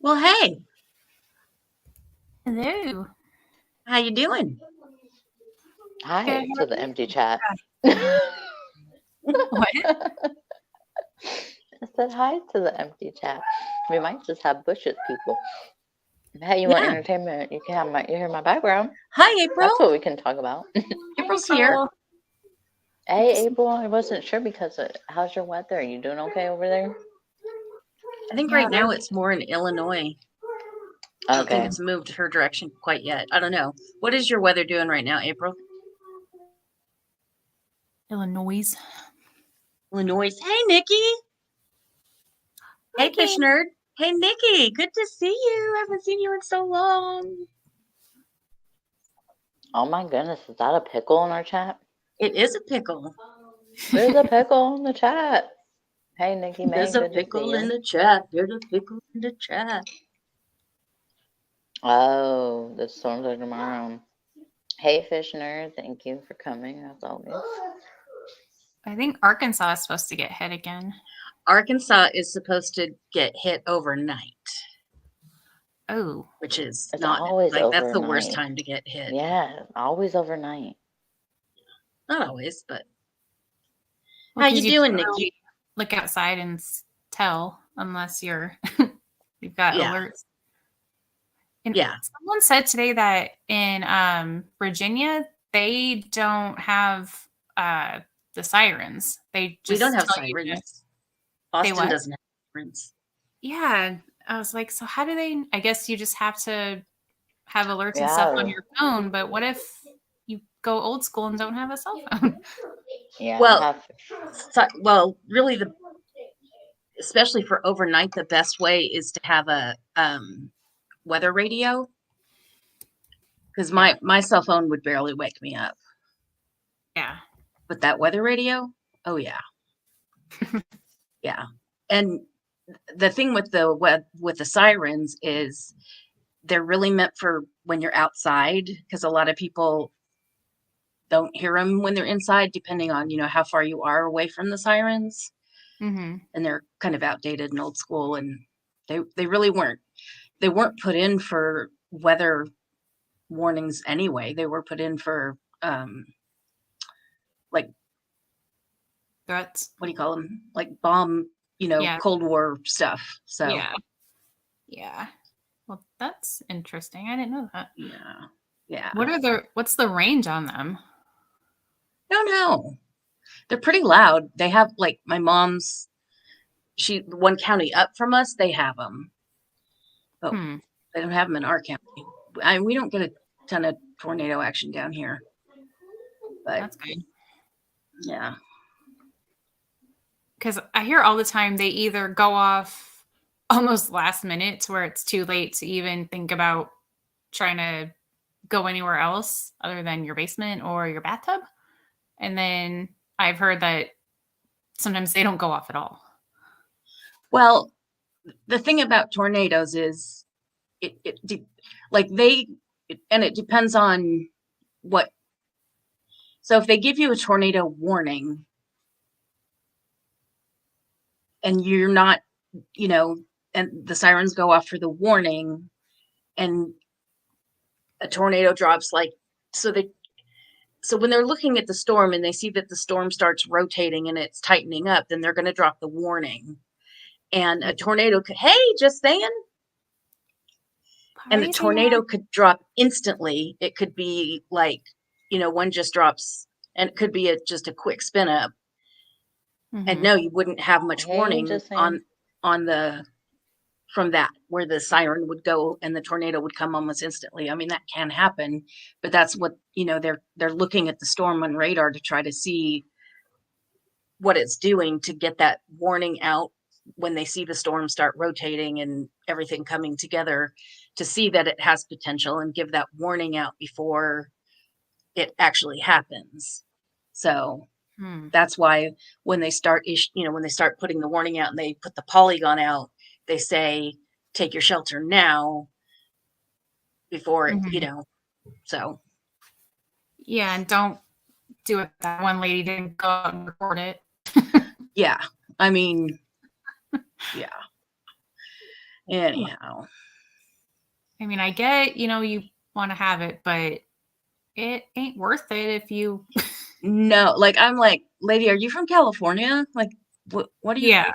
Well, hey, Hello. how you doing? Good. Hi How to are the you? empty chat. What? I said hi to the empty chat. We might just have bushes, people. Hey, you want Yeah. entertainment? You hear my background. Hi, April. That's what we can talk about. April's here. April. Good to Hey, see April. I wasn't sure because how's your weather? Are you doing okay over there? I think you. Yeah, right now it's more in Illinois. I don't think Okay. it's moved her direction quite yet. I don't know. What is your weather doing right now, April? Illinois. Illinois. Hey, Nikki. Hey, Fish Nikki. Nerd. Hey, Nikki. Good to see you. I haven't seen you in so long. Oh my goodness, is that a pickle in our chat? It is a pickle. There's a pickle in the chat. Hey, Nikki There's May, a good to see pickle in you. the chat. There's a pickle in the chat. Oh, the storms are tomorrow. Hey, Fishner, thank you for coming as always. I think Arkansas is supposed to get hit again. Arkansas is supposed to get hit overnight, Oh. which is It's not always like that's the worst overnight. time to get hit. Yeah, always overnight. Not always, but Well, how because you you doing, can't Nikki? really look outside and tell unless you've got Yeah, alerts. And yeah. someone said today that in Virginia, they don't have the sirens. They We don't just have tell you to. sirens. They Austin what? doesn't have sirens. Yeah. I was like, so how do they? I guess you just have to have alerts and stuff on Yeah, your phone, but what if you go old school and don't have a cell phone? yeah, I Well, have. really, especially for overnight, the best way is to have a weather radio because Yeah. my cell phone would barely wake me up. Yeah. But that weather radio, oh yeah, yeah. And the thing with the sirens is they're really meant for when you're outside because a lot of people don't hear them when they're inside, depending on how far you are away from the sirens, Mm-hmm. and they're kind of outdated and old school, and they really weren't put in for weather warnings anyway. They were put in for like Threats. what do you call them? Like bomb, Yeah. Cold War stuff. So Yeah. Yeah. Well, that's interesting. I didn't know that. yeah, yeah. What's the range on them? I don't know. They're pretty loud. They have like my mom's. One county up from us. They have them, but Hmm. they don't have them in our county. We don't get a ton of tornado action down here, but That's good. yeah. Because I hear all the time they either go off almost last minute to where it's too late to even think about trying to go anywhere else other than your basement or your bathtub. And then I've heard that sometimes they don't go off at all. Well, the thing about tornadoes is like and it depends on what. So if they give you a tornado warning and you're not, and the sirens go off for the warning and a tornado drops so they so when they're looking at the storm and they see that the storm starts rotating and it's tightening up, then they're going to drop the warning. And a tornado could, hey, just saying, Why are and the you saying that? tornado could drop instantly. It could be like, one just drops and it could be just a quick spin up. And Mm-hmm. no, you wouldn't have much Hey, warning just saying. on the from that where the siren would go and the tornado would come almost instantly. I mean, that can happen, but that's what, they're looking at the storm on radar to try to see what it's doing to get that warning out when they see the storm start rotating and everything coming together to see that it has potential and give that warning out before it actually happens. So Hmm. that's why when they start when they start putting the warning out and they put the polygon out, they say take your shelter now before it, Mm-hmm. so Yeah, and don't do it. That one lady didn't go out and record it. yeah. I mean, yeah. Anyhow, I mean, I get, you want to have it, but it ain't worth it if you. no, like I'm like, lady, are you from California? Like, what are you Yeah.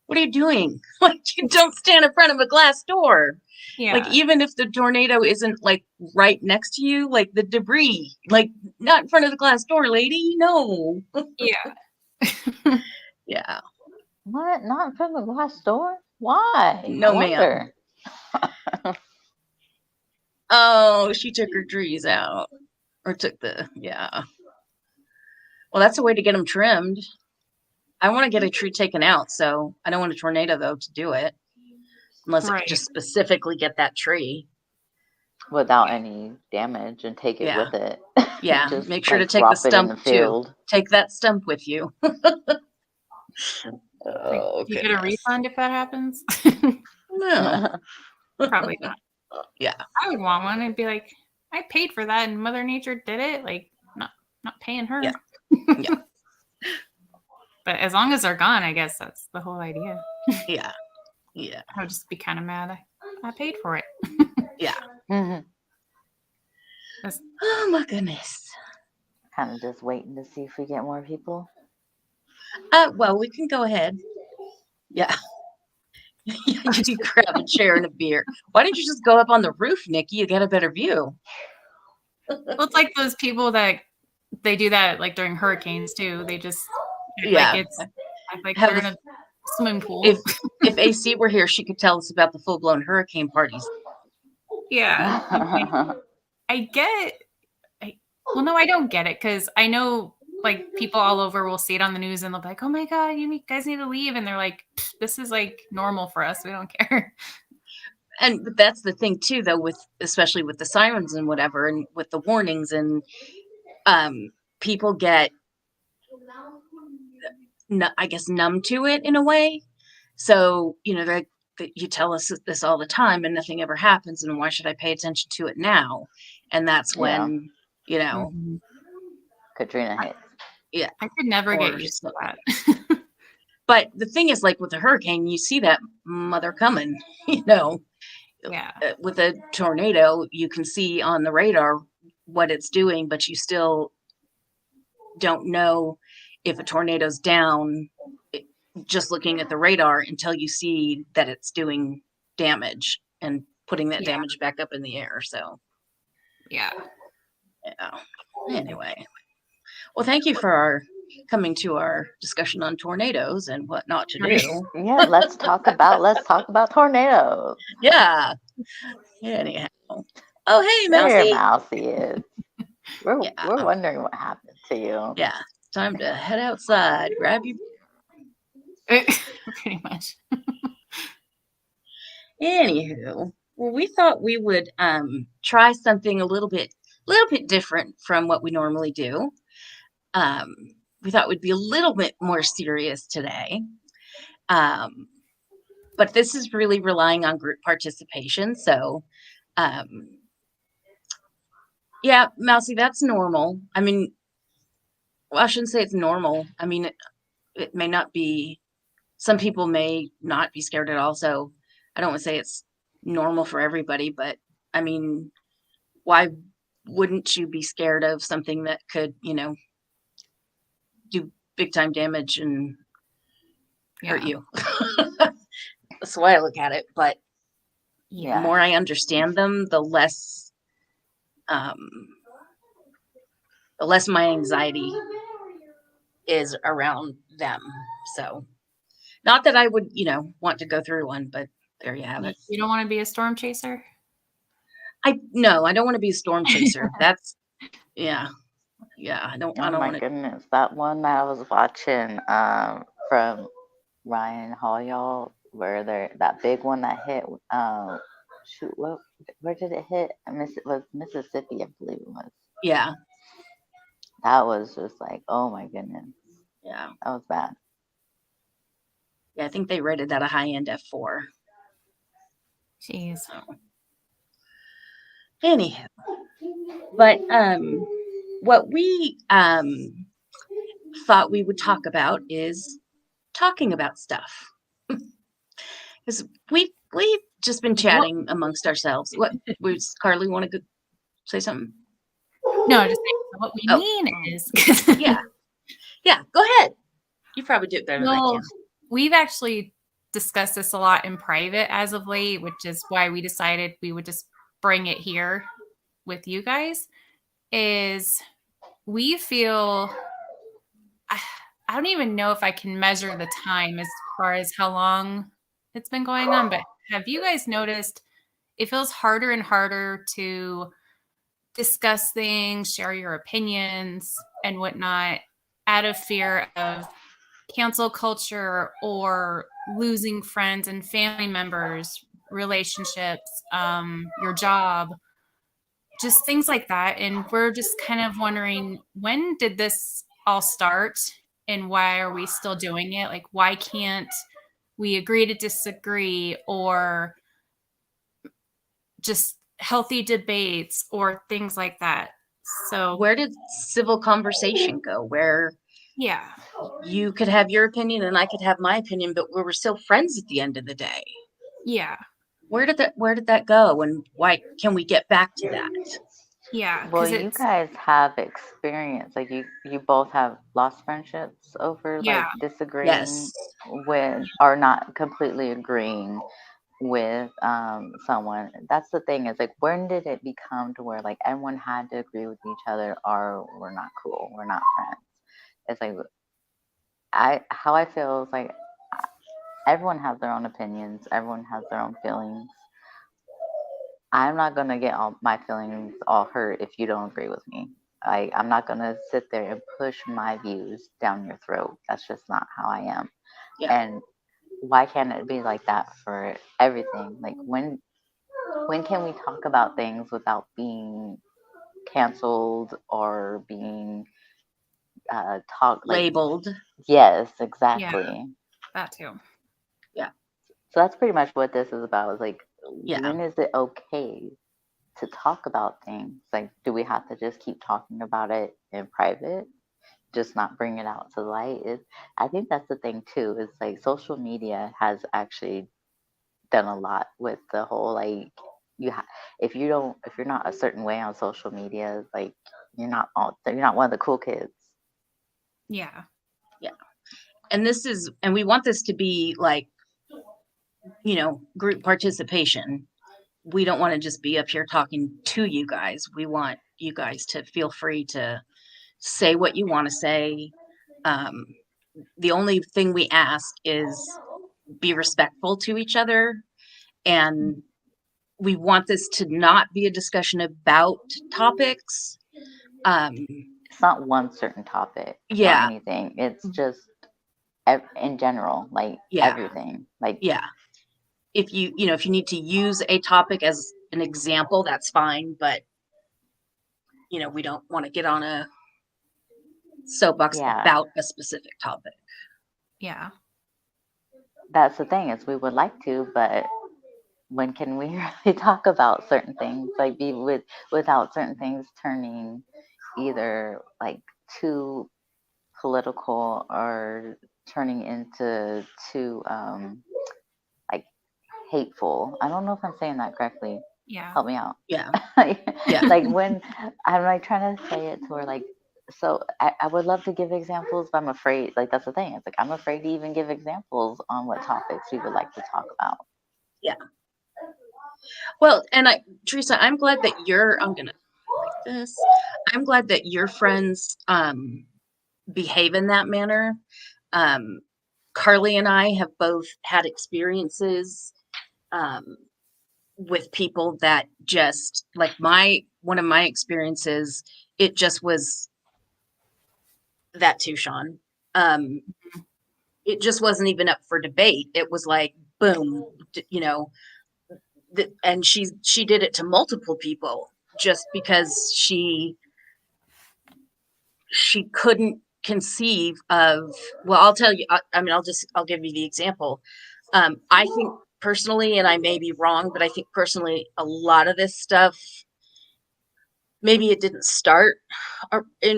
what are you doing? Like, you don't stand in front of a glass door. Like, Yeah. even if the tornado isn't like right next to you, like the debris, like not in front of the glass door, lady. No. Yeah. Yeah. What? Not in front of the glass door? Why? I No, ma'am. wonder. Oh, she took her trees out. Or took yeah. Well, that's a way to get them trimmed. I want to get a tree taken out, so I don't want a tornado, though, to do it. Unless it could Right. just specifically get that tree. Without any damage and take it Yeah. with it. Yeah, Just make sure to like take the drop it in the stump, too. field. Take that stump with you. Like, Oh, do you get a goodness. refund if that happens? No. Probably not. Yeah. I would want one. I'd be like, I paid for that, and Mother Nature did it. Like, not paying her. Yeah. Yeah. But as long as they're gone, I guess that's the whole idea. Yeah. Yeah. I would just be kind of mad. I paid for it. Yeah. Mhm. Oh, my goodness. Kind of just waiting to see if we get more people. Well, we can go ahead. Yeah. You grab a chair and a beer. Why didn't you just go up on the roof, Nikki? You get a better view. Well, it's like those people that they do that like during hurricanes too. They just Yeah. like it's like Have they're in a- a swimming pool. If AC were here, she could tell us about the full-blown hurricane parties. Yeah. I get well, no, I don't get it because I know like people all over will see it on the news and they'll be like, oh my God, you guys need to leave. And they're like, this is like normal for us. We don't care. But that's the thing too, though, especially with the sirens and whatever, and with the warnings, and people get, I guess, numb to it in a way. So that you tell us this all the time, and nothing ever happens, and why should I pay attention to it now? And that's when Mhm. Katrina hit. I could never Or get used to that. But the thing is, like with a hurricane, you see that mother coming. Yeah. With a tornado, you can see on the radar what it's doing, but you still don't know if a tornado's down just looking at the radar until you see that it's doing damage and putting that Yeah. damage back up in the air. So, Yeah. yeah. Anyway, well, thank you for coming to our discussion on tornadoes and what not to Right. do. Yeah, let's talk about tornadoes. Yeah. Anyhow. Oh, hey, There Mousy. Mousy is. We're Yeah. wondering what happened to you. Yeah. Time to head outside. Grab your. Pretty much. Anywho, well, we thought we would try something a little bit different from what we normally do. We thought we'd be a little bit more serious today. But this is really relying on group participation. So, yeah, Mousy, that's normal. I mean, well, I shouldn't say it's normal. I mean, it may not be, some people may not be scared at all. So I don't want to say it's normal for everybody, but I mean, why wouldn't you be scared of something that could, do big time damage and hurt Yeah. you? That's the way I look at it. But the Yeah. more I understand them, the less my anxiety is around them. So not that I would, want to go through one, but there you have it. You don't want to be a storm chaser? No, I don't want to be a storm chaser. That's yeah. I don't Oh my want to. goodness, that one that I was watching from Ryan Hall, where that big one that hit where did it hit? It was Mississippi, I believe it was. Yeah. That was just like, oh my goodness, Yeah. that was bad. Yeah, I think they rated that a high-end F4. Jeez. So. Anyhow, but what we thought we would talk about is talking about stuff. Because We've just been chatting amongst ourselves. What was Carly want to say something? No, just saying, what we Oh. mean is, Yeah. Yeah, go ahead. You probably do it better than I well, can. we've actually discussed this a lot in private as of late, which is why we decided we would just bring it here with you guys. Is we feel, I don't even know if I can measure the time as far as how long it's been going on, but have you guys noticed it feels harder and harder to discuss things, share your opinions and whatnot out of fear of cancel culture or losing friends and family members, relationships, your job, just things like that. And we're just kind of wondering, when did this all start and why are we still doing it? Like, why can't we agree to disagree, or just healthy debates or things like that? So, Where did civil conversation go? Where yeah. you could have your opinion and I could have my opinion, but we were still friends at the end of the day. Yeah. Where did that go, and why can we get back to that? Yeah. Well, Because you guys have experience. Like you both have lost friendships over like yeah. disagreeing Yes. with or not completely agreeing with someone. That's the thing, is like, when did it become to where like everyone had to agree with each other or we're not cool, we're not friends? It's like how I feel is like everyone has their own opinions, everyone has their own feelings. I'm not gonna get all my feelings all hurt if you don't agree with me. I'm not gonna sit there and push my views down your throat. That's just not how I am. Yeah. And why can't it be like that for everything? Like, when can we talk about things without being canceled or being talked like? Labeled. Yes, exactly. That too. So that's pretty much what this is about. Is like, Yeah. when is it okay to talk about things? Like, do we have to just keep talking about it in private, just not bring it out to the light? I think that's the thing too. Is like, social media has actually done a lot with the whole, like, if you're not a certain way on social media, like, you're not one of the cool kids. Yeah. And we want this to be like, group participation. We don't want to just be up here talking to you guys. We want you guys to feel free to say what you want to say. The only thing we ask is be respectful to each other, and we want this to not be a discussion about topics. It's not one certain topic or Yeah. anything. It's just in general, like, Yeah. everything. Like, Yeah. If you need to use a topic as an example, that's fine, but we don't want to get on a soapbox Yeah. about a specific topic. Yeah. that's the thing, is we would like to, but when can we really talk about certain things? Like, without certain things turning either like too political or turning into too like hateful. I don't know if I'm saying that correctly. Yeah. Help me out. Yeah. Like, when I'm like trying to say it to where, like, so I would love to give examples, but I'm afraid. Like, that's the thing. It's like, I'm afraid to even give examples on what topics we would like to talk about. Well, and Teresa, I'm glad that I'm gonna like this. I'm glad that your friends behave in that manner. Carly and I have both had experiences with people that just like one of my experiences, it just was that too, Sean. It just wasn't even up for debate. It was like, boom, and she did it to multiple people just because she couldn't conceive of. Well, I'll tell you. I'll give you the example. I think personally, and I may be wrong, but I think personally, a lot of this stuff maybe it didn't start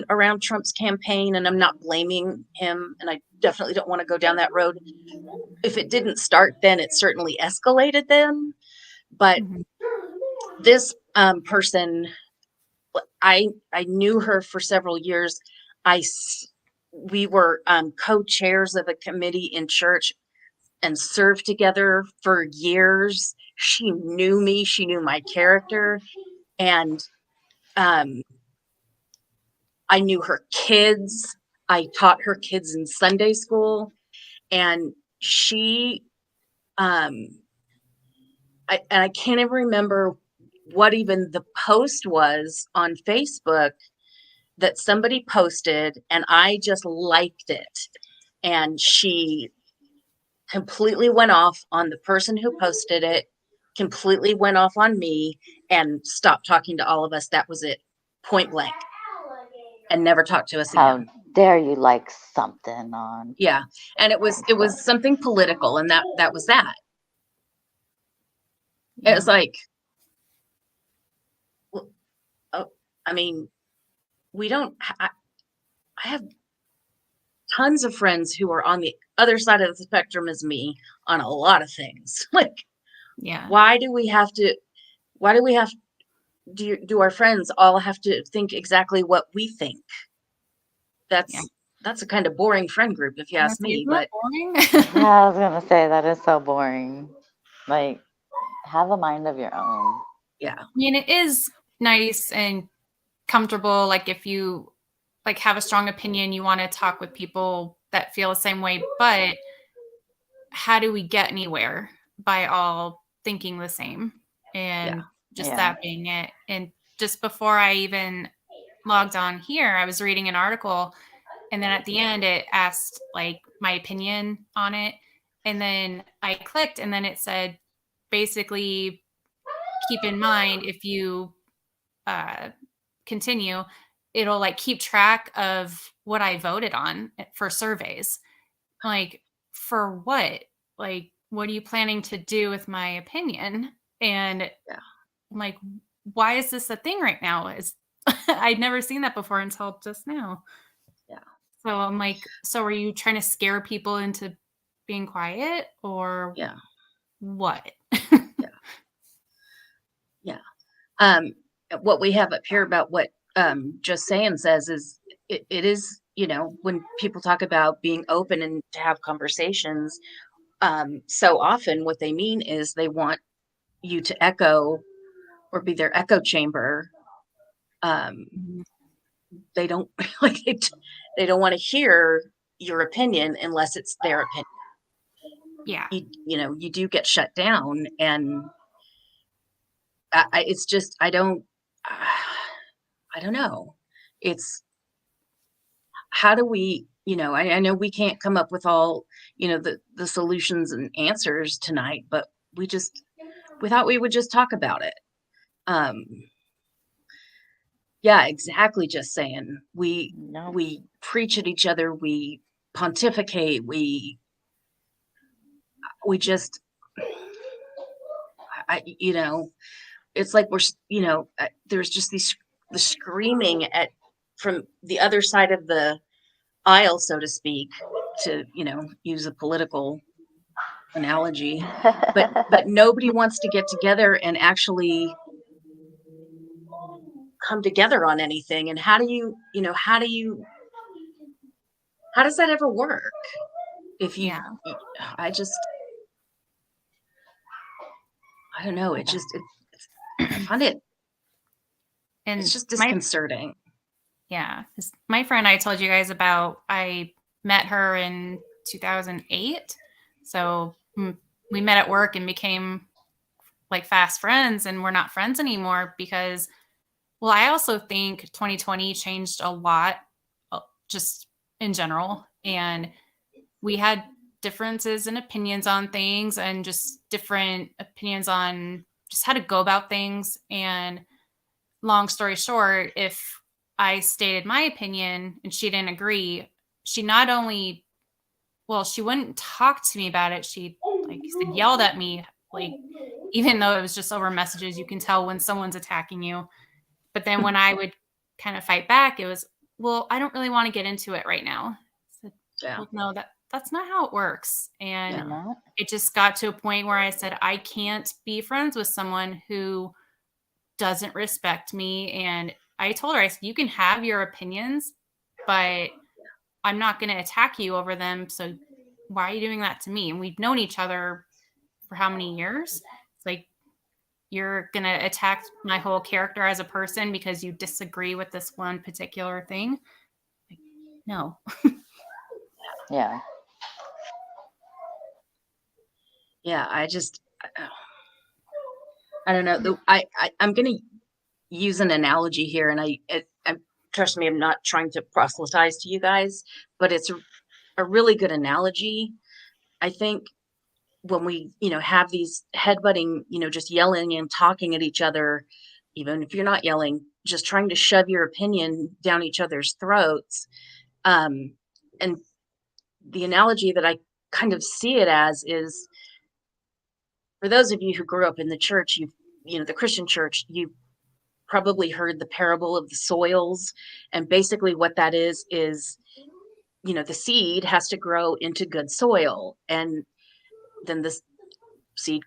around Trump's campaign, and I'm not blaming him, and I definitely don't want to go down that road. If it didn't start then, it certainly escalated then. But Mhm. this person, I knew her for several years. We were co-chairs of a committee in church and served together for years. She knew me, she knew my character, and um, I knew her kids. I taught her kids in Sunday school, and she, and I can't even remember what even the post was on Facebook that somebody posted, and I just liked it. And she completely went off on the person who posted it, completely went off on me, and stopped talking to all of us. That was it, point blank, and never talked to us How again. dare you like something on Yeah, and it was Facebook? something political, and that was that. It Yeah. was like, well, oh, I mean, we don't. I have tons of friends who are on the other side of the spectrum as me on a lot of things. Like, Yeah. why do we have to? Why do we have? Do our friends all have to think exactly what we think? Yeah. That's a kind of boring friend group, if you ask me. Isn't But that boring? Yeah, I was gonna say that is so boring. Like, have a mind of your own. yeah, I mean, it is nice and comfortable. Like if you like have a strong opinion, you want to talk with people that feel the same way. But how do we get anywhere by all thinking the same and just Yeah. that being it? And just before I even logged on here, I was reading an article, and then at the end it asked like my opinion on it, and then I clicked, and then it said basically keep in mind if you continue, it'll like keep track of what I voted on for surveys. Like, for what? Like, what are you planning to do with my opinion? And Yeah. I'm like, why is this a thing right now? Is I'd never seen that before until just now. Yeah. So I'm like, so are you trying to scare people into being quiet or yeah, what? yeah. What we have up here about what Just Saying says is it is, when people talk about being open and to have conversations, so often what they mean is they want you to echo or be their echo chamber. Mhm. They don't like they don't want to hear your opinion unless it's their opinion. Yeah. You do get shut down, and it's just I don't know. It's how do we, I know we can't come up with all, the solutions and answers tonight, but we thought we would just talk about it. Um, yeah, exactly. Just saying, No. we preach at each other, we pontificate, we just, it's like there's just the screaming from the other side of the aisle, so to speak, to, use a political analogy, but nobody wants to get together and actually come together on anything. And how does that ever work? If you, Yeah. I don't know. I find it's And just my disconcerting. Yeah. My friend I told you guys about, I met her in 2008. So we met at work and became like fast friends, and we're not friends anymore because, well, I also think 2020 changed a lot just in general. And we had differences in opinions on things and just different opinions on just how to go about things. And long story short, if I stated my opinion and she didn't agree, she not only, well, she wouldn't talk to me about it. She, like you said, yelled at me, like, even though it was just over messages, you can tell when someone's attacking you. But then when I would kind of fight back, it was, well, I don't really want to get into it right now. I said, Yeah. well, no, that's not how it works. And You know? it just got to a point where I said, I can't be friends with someone who doesn't respect me. And I told her, I said, you can have your opinions, but I'm not going to attack you over them. So why are you doing that to me? And we've known each other for how many years? It's like, you're going to attack my whole character as a person because you disagree with this one particular thing. Like, no. Yeah. Yeah, I don't know. I'm going to use an analogy here, and I trust me, I'm not trying to proselytize to you guys, but it's a really good analogy. I think when we, have these headbutting, just yelling and talking at each other, even if you're not yelling, just trying to shove your opinion down each other's throats. And the analogy that I kind of see it as is, for those of you who grew up in the church, the Christian church, you probably heard the parable of the soils. And basically what that is, the seed has to grow into good soil. And then this seed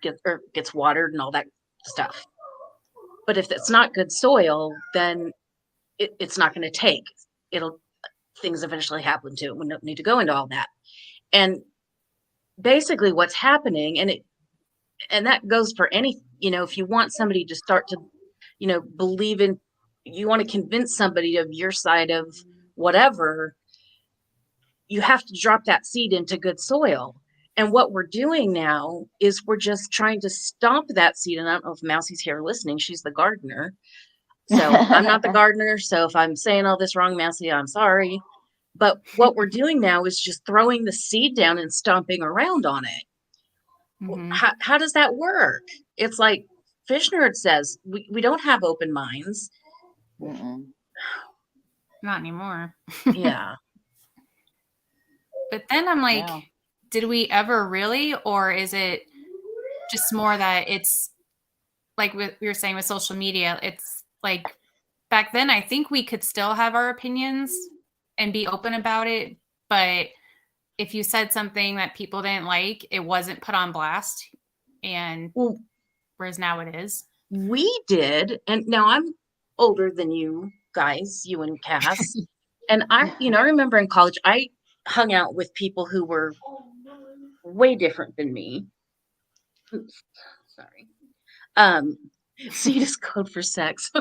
gets watered and all that stuff. But if it's not good soil, then it's not going to take. Things eventually happen to it. We don't need to go into all that. And basically what's happening, and that goes for any, if you want somebody to start to, believe in, you want to convince somebody of your side of whatever, you have to drop that seed into good soil. And what we're doing now is we're just trying to stomp that seed. And I don't know if Mousie's here listening. She's the gardener. So I'm not the gardener. So if I'm saying all this wrong, Mousie, I'm sorry. But what we're doing now is just throwing the seed down and stomping around on it. Mm-hmm. How does that work? It's like Fish Nerd says, we don't have open minds. Mm-mm. Not anymore. Yeah. But then I'm like, Yeah. did we ever really? Or is it just more that it's like we were saying with social media? It's like back then, I think we could still have our opinions and be open about it. But if you said something that people didn't like, it wasn't put on blast. And whereas now it is. We did. And now I'm older than you guys, you and Cass. And I remember in college, I hung out with people who were way different than me. Oops, sorry. Seed is code for sex.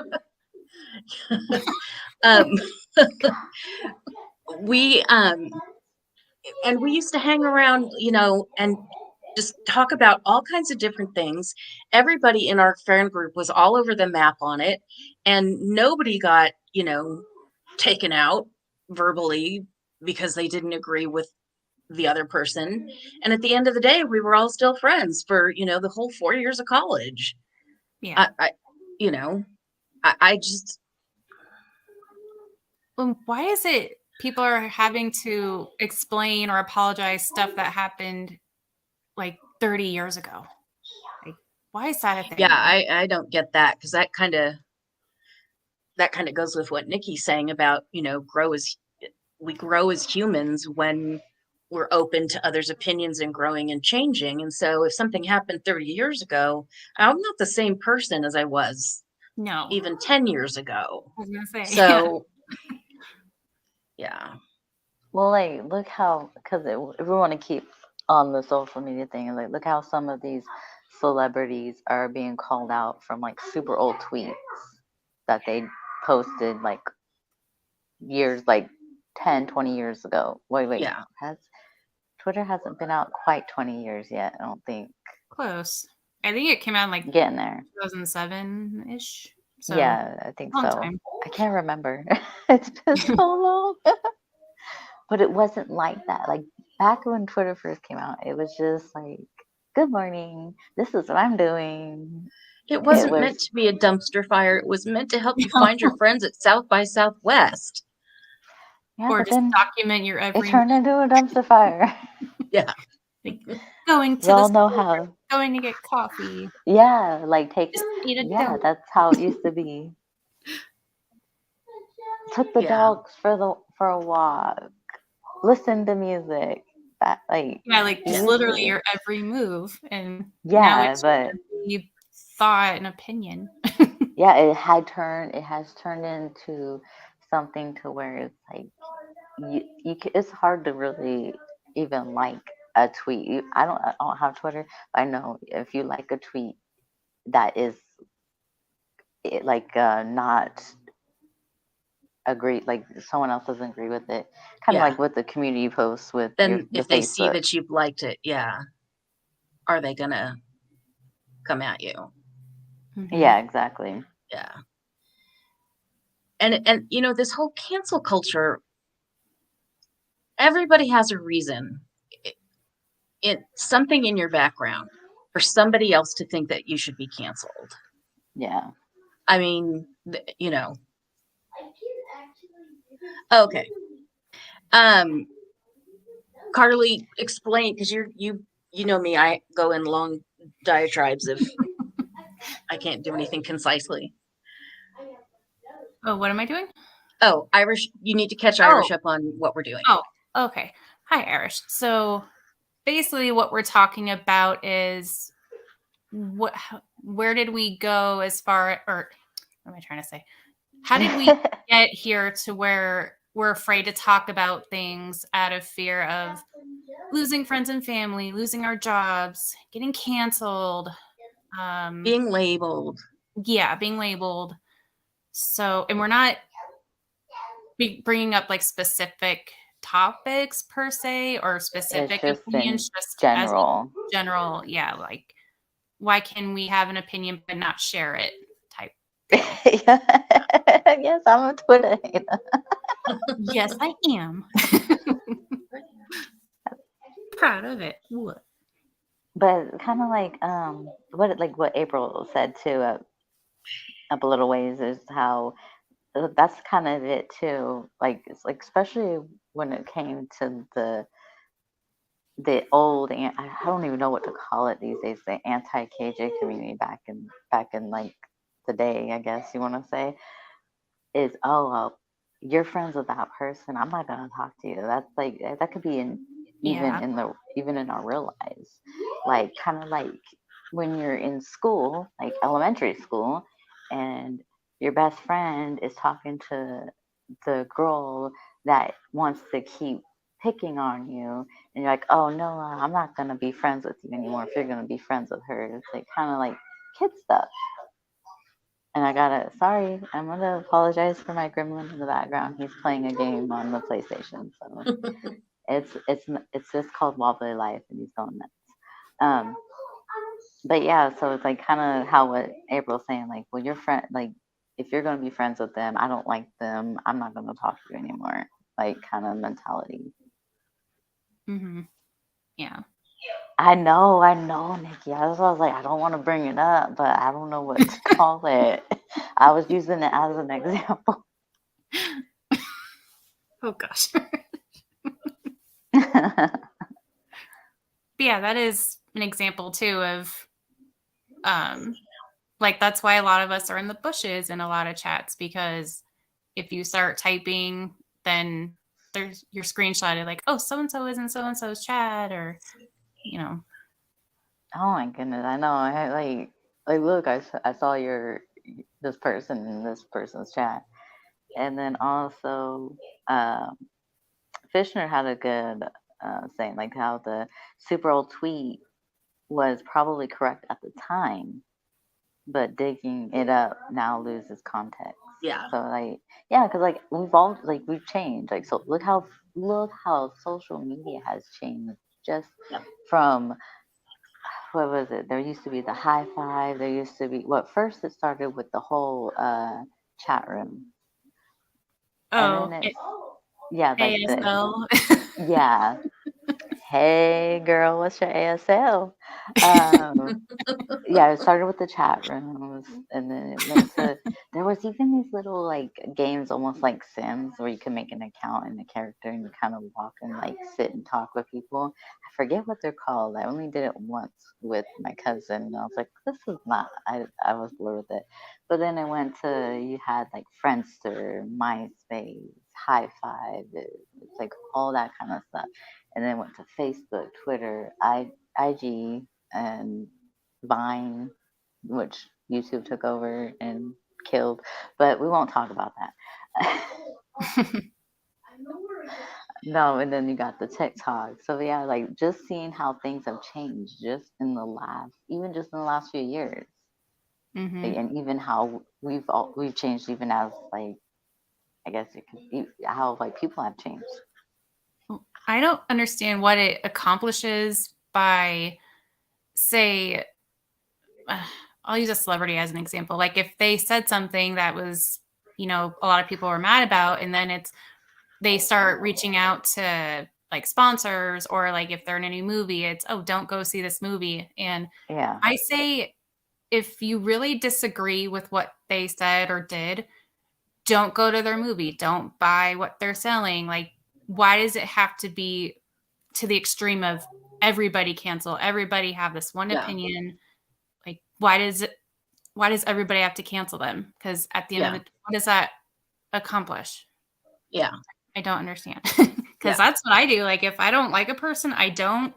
We used to hang around, and just talk about all kinds of different things. Everybody in our friend group was all over the map on it, and nobody got, taken out verbally because they didn't agree with the other person. And at the end of the day, we were all still friends for, the whole 4 years of college. Yeah. I just, Well, why is it people are having to explain or apologize stuff that happened like 30 years ago? Like, why is that a thing? yeah, I don't get that, because that kind of goes with what Nikki's saying about, we grow as humans when we're open to others' opinions and growing and changing. And so if something happened 30 years ago, I'm not the same person as I was No. even 10 years ago. I was gonna say. So yeah. Well, like, look how, because if we want to keep on the social media thing, like, look how some of these celebrities are being called out from like super old tweets that they posted like years, like 10, 20 years ago. Wait, Yeah. Twitter hasn't been out quite 20 years yet, I don't think. Close. I think it came out in like Getting there. 2007-ish. So Yeah, I think long so. time. I can't remember. It's been so long. But it wasn't like that. Like back when Twitter first came out, it was just like, good morning, this is what I'm doing. It wasn't meant to be a dumpster fire. It was meant to help you find your friends at South by Southwest. Yeah, Or but just then document your it every turned into a dumpster fire. Yeah. like, going to Y'all the know store, how. going to get coffee. Yeah, like take. Just eat a Yeah, donut. that's how it used to be. took the Yeah. dogs for a walk, listened to music. That like Yeah, like just literally usually, your every move. And now yeah, it's but you thought and opinion. yeah, it has turned into something to where it's like it's hard to really even like a tweet. I don't have Twitter, but I know if you like a tweet that is not agree, like someone else doesn't agree with it, kind of Yeah. like with the community posts with Then the if they see Facebook. that you've liked it, yeah, are they gonna come at you? Yeah, exactly. Yeah. And you know, this whole cancel culture, everybody has a reason. It something in your background for somebody else to think that you should be canceled. Yeah. I mean, you know. Okay. Carly, explain, because you know me, I go in long diatribes if I can't do anything concisely. Oh, what am I doing? Oh, Irish, you need to catch Irish up on what we're doing. Oh, okay. Hi, Irish. So basically what we're talking about is where did we go as far, or what am I trying to say? How did we get here to where we're afraid to talk about things out of fear of losing friends and family, losing our jobs, getting canceled, Being labeled. yeah, being labeled. So, and we're not bringing up like specific topics per se or specific just in opinions, just general. as general, yeah, like why can we have an opinion but not share it type deal. Yes, I'm a Twitter hater. Yes, I am. Proud of it. What? But kind of what April said too, up a little ways, is how that's kind of it too. Like it's like, especially when it came to the old, and I don't even know what to call it these days, the anti-KJ community back in like the day, I guess you want to say, is, oh well, you're friends with that person, I'm not gonna talk to you. That's like that could be Yeah. even in our real lives, like kind of like when you're in school, like elementary school, and your best friend is talking to the girl that wants to keep picking on you, and you're like, oh no, I'm not gonna be friends with you anymore if you're gonna be friends with her. It's like kind of like kid stuff. And sorry, I'm gonna apologize for my gremlin in the background. He's playing a game on the PlayStation, so it's just called Wobbly Life, and he's going nuts. But yeah, so it's like kind of how what April's saying, like, well, your friend, like, if you're gonna be friends with them, I don't like them, I'm not gonna talk to you anymore, like, kind of mentality. Yeah. I know, Nikki. I was like, I don't want to bring it up, but I don't know what to call it. I was using it as an example. Oh gosh. But yeah, that is an example too of like that's why a lot of us are in the bushes in a lot of chats, because if you start typing, then there's your screenshotted like, oh, so and so is in so and so's chat, or you know. Oh my goodness, I know. I like look, I saw this person in this person's chat, and then also Fishner had a good saying, like how the super old tweet was probably correct at the time, but digging it up now loses context. Yeah. So like, yeah, because like we've changed. Like, so look how social media has changed just from, what was it? There used to be the high five. There used to be, first it started with the whole chat room. Oh, and then yeah, like ASL. yeah. Hey girl, what's your ASL? Yeah, it started with the chat room. games, and then it went to there was even these little like games almost like Sims where you could make an account and a character and you kind of walk and like sit and talk with people. I forget what they're called. I only did it once with my cousin and I was like, this is not I was bored with it. But then I went to you had like Friendster, MySpace, High Five, it's like all that kind of stuff. And then went to Facebook, Twitter, IG, and Vine, which YouTube took over and killed, but we won't talk about that. No, and then you got the TikTok. So yeah, like just seeing how things have changed just in the last, even just in the last few years, Hmm. and even how we've changed, even as like I guess it could be how like people have changed. I don't understand what it accomplishes by, say, I'll use a celebrity as an example. Like if they said something that was, a lot of people were mad about, and then they start reaching out to like sponsors, or like if they're in a new movie, it's, oh, don't go see this movie. And Yeah, I say, if you really disagree with what they said or did, don't go to their movie. Don't buy what they're selling. Like, why does it have to be to the extreme of everybody cancel, everybody have this one Yeah. opinion? Like, why does everybody have to cancel them? Because at the end of Yeah. the day, what does that accomplish? Yeah. I don't understand. Because that's what I do. Like, if I don't like a person, I don't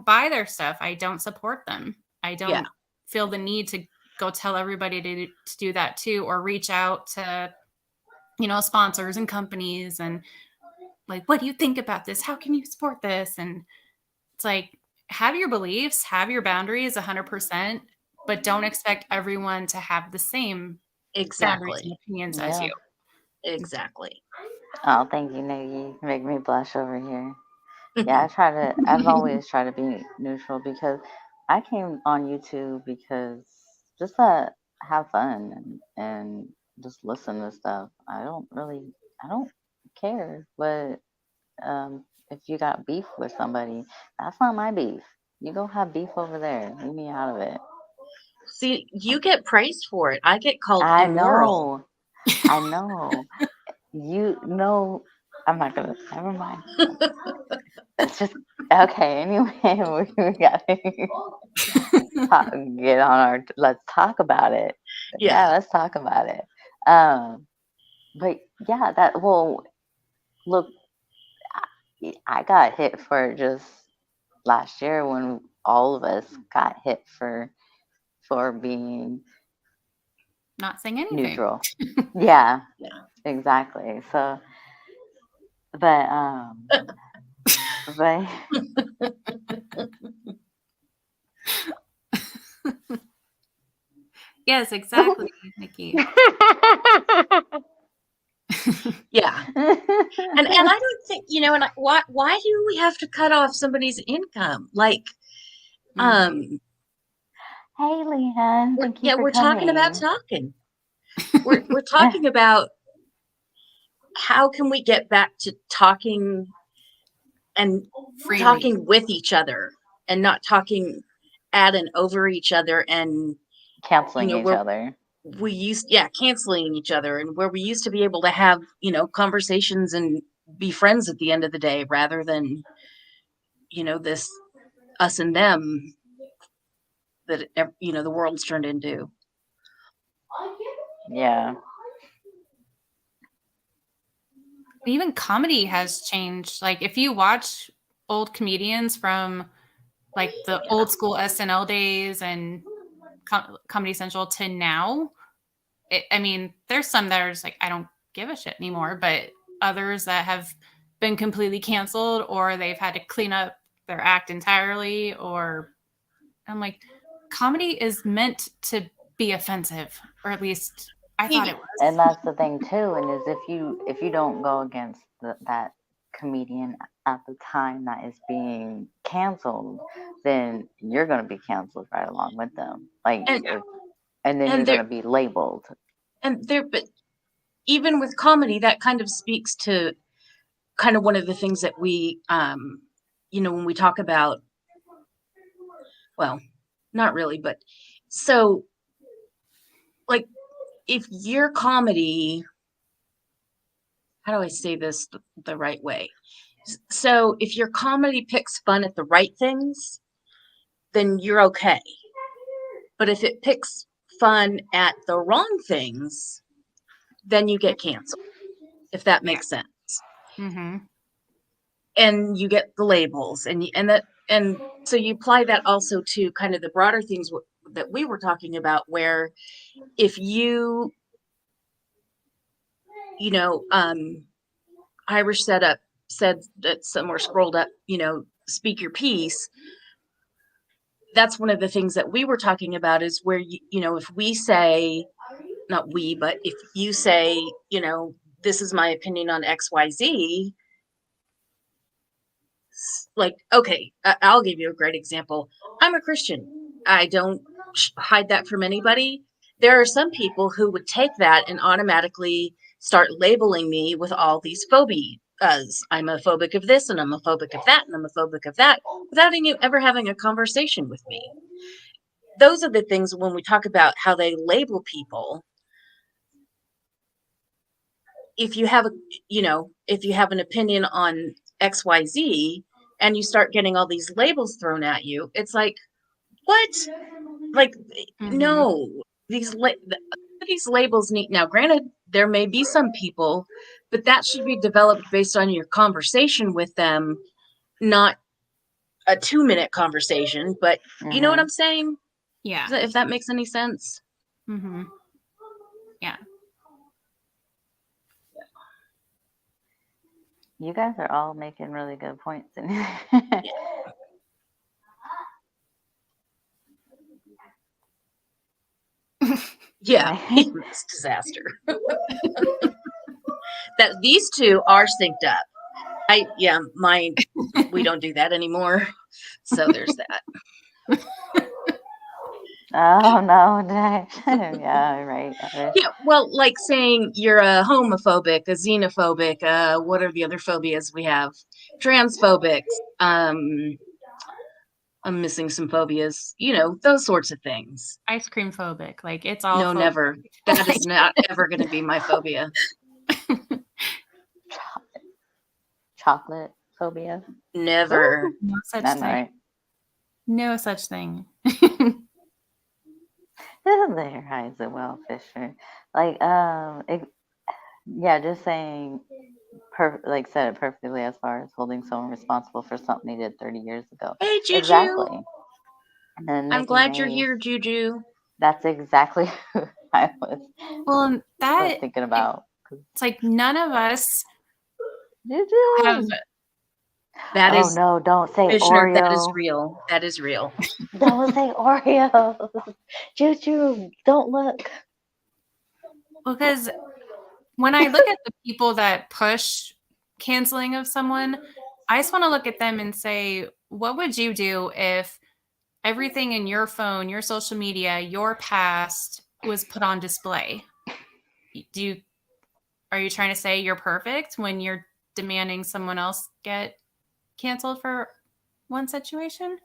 buy their stuff. I don't support them. I don't feel the need to go tell everybody to do that too, or reach out to, sponsors and companies and like, what do you think about this? How can you support this? And it's like, have your beliefs, have your boundaries 100%, but don't expect everyone to have the same boundaries and Exactly. opinions as yeah. you. Exactly. Oh, thank you, Niggy. You make me blush over here. Yeah, I've always tried to be neutral because I came on YouTube because just to have fun and just listen to stuff. I don't care. But if you got beef with somebody, that's not my beef. You go have beef over there. Leave me out of it. See, you get praised for it. I get called I immoral. know. You know, I'm not gonna. Never mind. It's just okay. Anyway, we gotta get on our. Let's talk about it. Yeah, Yeah. let's talk about it. But yeah, that well, look, I got hit for just last year when all of us got hit for being Not saying anything. neutral. Yeah, Yeah. exactly. So, but but Yes, exactly, Nikki. Yeah. And I don't think, why do we have to cut off somebody's income? Like, Mhm. Hey, Leanne, thank you for we're talking about coming. talking. We're talking about how can we get back to talking and Freely. talking with each other and not talking at and over each other and Canceling each where other. we used canceling each other, and where we used to be able to have conversations and be friends at the end of the day rather than this us and them that the world's turned into. Yeah. Even comedy has changed. Like if you watch old comedians from like the old school SNL days and Comedy Central to now, I mean, there's some that are just like, I don't give a shit anymore, but others that have been completely canceled or they've had to clean up their act entirely. Or I'm like, comedy is meant to be offensive, or at least I thought it was. And that's the thing too. And is if you don't go against that comedian at the time that is being canceled, then you're going to be canceled right along with them. Like, And- and then and you're there- going to be labeled. But even with comedy, that kind of speaks to kind of one of the things that we, when we talk about, well, not really, but so like if your comedy, how do I say this the right way? So if your comedy picks fun at the right things, then you're okay. But if it picks fun at the wrong things, then you get canceled, if that makes sense. Mm-hmm. And you get the labels, and so you apply that also to kind of the broader things that we were talking about, where if you Irish said that somewhere scrolled up, speak your piece. That's one of the things that we were talking about, is where if we say, not we, but if you say, this is my opinion on XYZ, like, okay, I'll give you a great example. I'm a Christian. I don't hide that from anybody. There are some people who would take that and automatically start labeling me with all these phobias. I'm a phobic of this, and I'm a phobic of that, and I'm a phobic of that, without ever having a conversation with me. Those are the things when we talk about how they label people. If you have an opinion on XYZ and you start getting all these labels thrown at you, it's like, what? Like, Mm-hmm. no, these labels need, now granted, there may be some people, but that should be developed based on your conversation with them, not a 2-minute conversation. But you know what I'm saying? Yeah. If that makes any sense. Mm-hmm. Yeah. You guys are all making really good points. Yeah, it's disaster. That these two are synced up. We don't do that anymore. So there's that. Oh no, yeah, right. Yeah, well, like saying you're a homophobic, a xenophobic, what are the other phobias we have? Transphobic. I'm missing some phobias, those sorts of things. Ice cream phobic. Like, it's all No, never. That is not ever going to be my phobia. Chocolate phobia? Never. No such That's thing. right. No such thing. There hides a well, Fisher. Like, just saying, said it perfectly as far as holding someone responsible for something they did 30 years ago. Hey, Juju. Exactly. And I'm glad you're here, Juju. That's exactly who I was thinking about. It's like none of us Juju have. That is. No! Don't say Commissioner, Oreo. that is real. That is real. Don't say Oreo. Juju, don't look. Because when I look at the people that push canceling of someone, I just want to look at them and say, what would you do if everything in your phone, your social media, your past was put on display? Are you trying to say you're perfect when you're demanding someone else get canceled for one situation?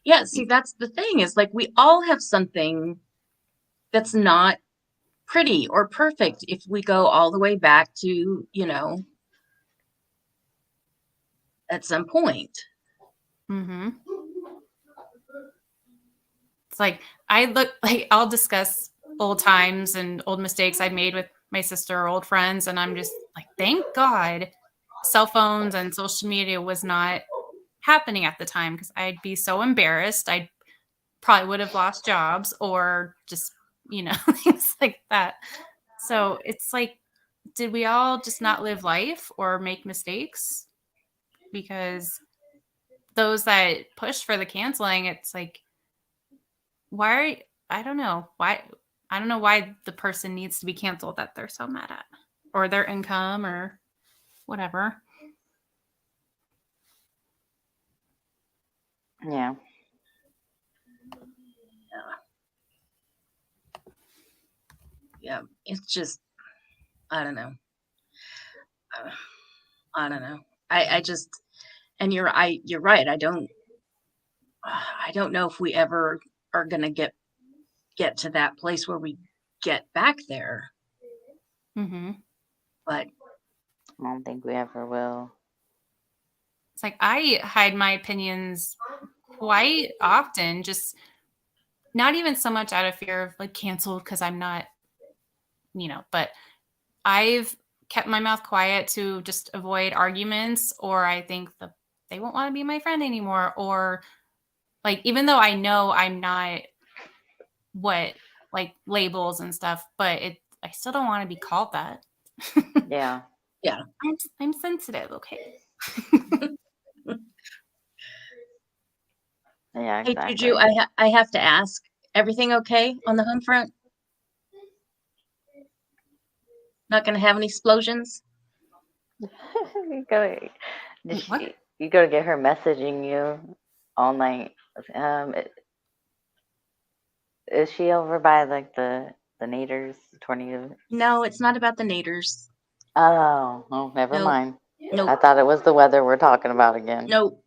Yeah, see, that's the thing, is like we all have something that's not pretty or perfect if we go all the way back to, at some point. Mm-hmm. It's like I'll discuss old times and old mistakes I made with my sister or old friends, and I'm just like, thank God cell phones and social media was not happening at the time, because I'd be so embarrassed. I probably would have lost jobs or just, things like that. So it's like, did we all just not live life or make mistakes? Because those that push for the canceling, it's like, I don't know why the person needs to be canceled that they're so mad at, or their income or whatever. Yeah. Yeah, it's just, I don't know. I don't know. I just, and you're right. I don't know if we ever are going to get to that place where we get back there, Mm-hmm. but I don't think we ever will. It's like I hide my opinions quite often, just not even so much out of fear of like canceled because I'm not, but I've kept my mouth quiet to just avoid arguments, or I think that they won't want to be my friend anymore, or like even though I know I'm not what like labels and stuff, but I still don't want to be called that. Yeah. I'm sensitive, okay? Yeah, hey, exactly. Juju, I have to ask, everything okay on the home front? Not going to have any explosions? you go. What? You go to get her messaging you all night. Is she over by like the naders, tornado? No, it's not about the naders. Oh, never No, mind. I nope, thought it was the weather we're talking about again. nope.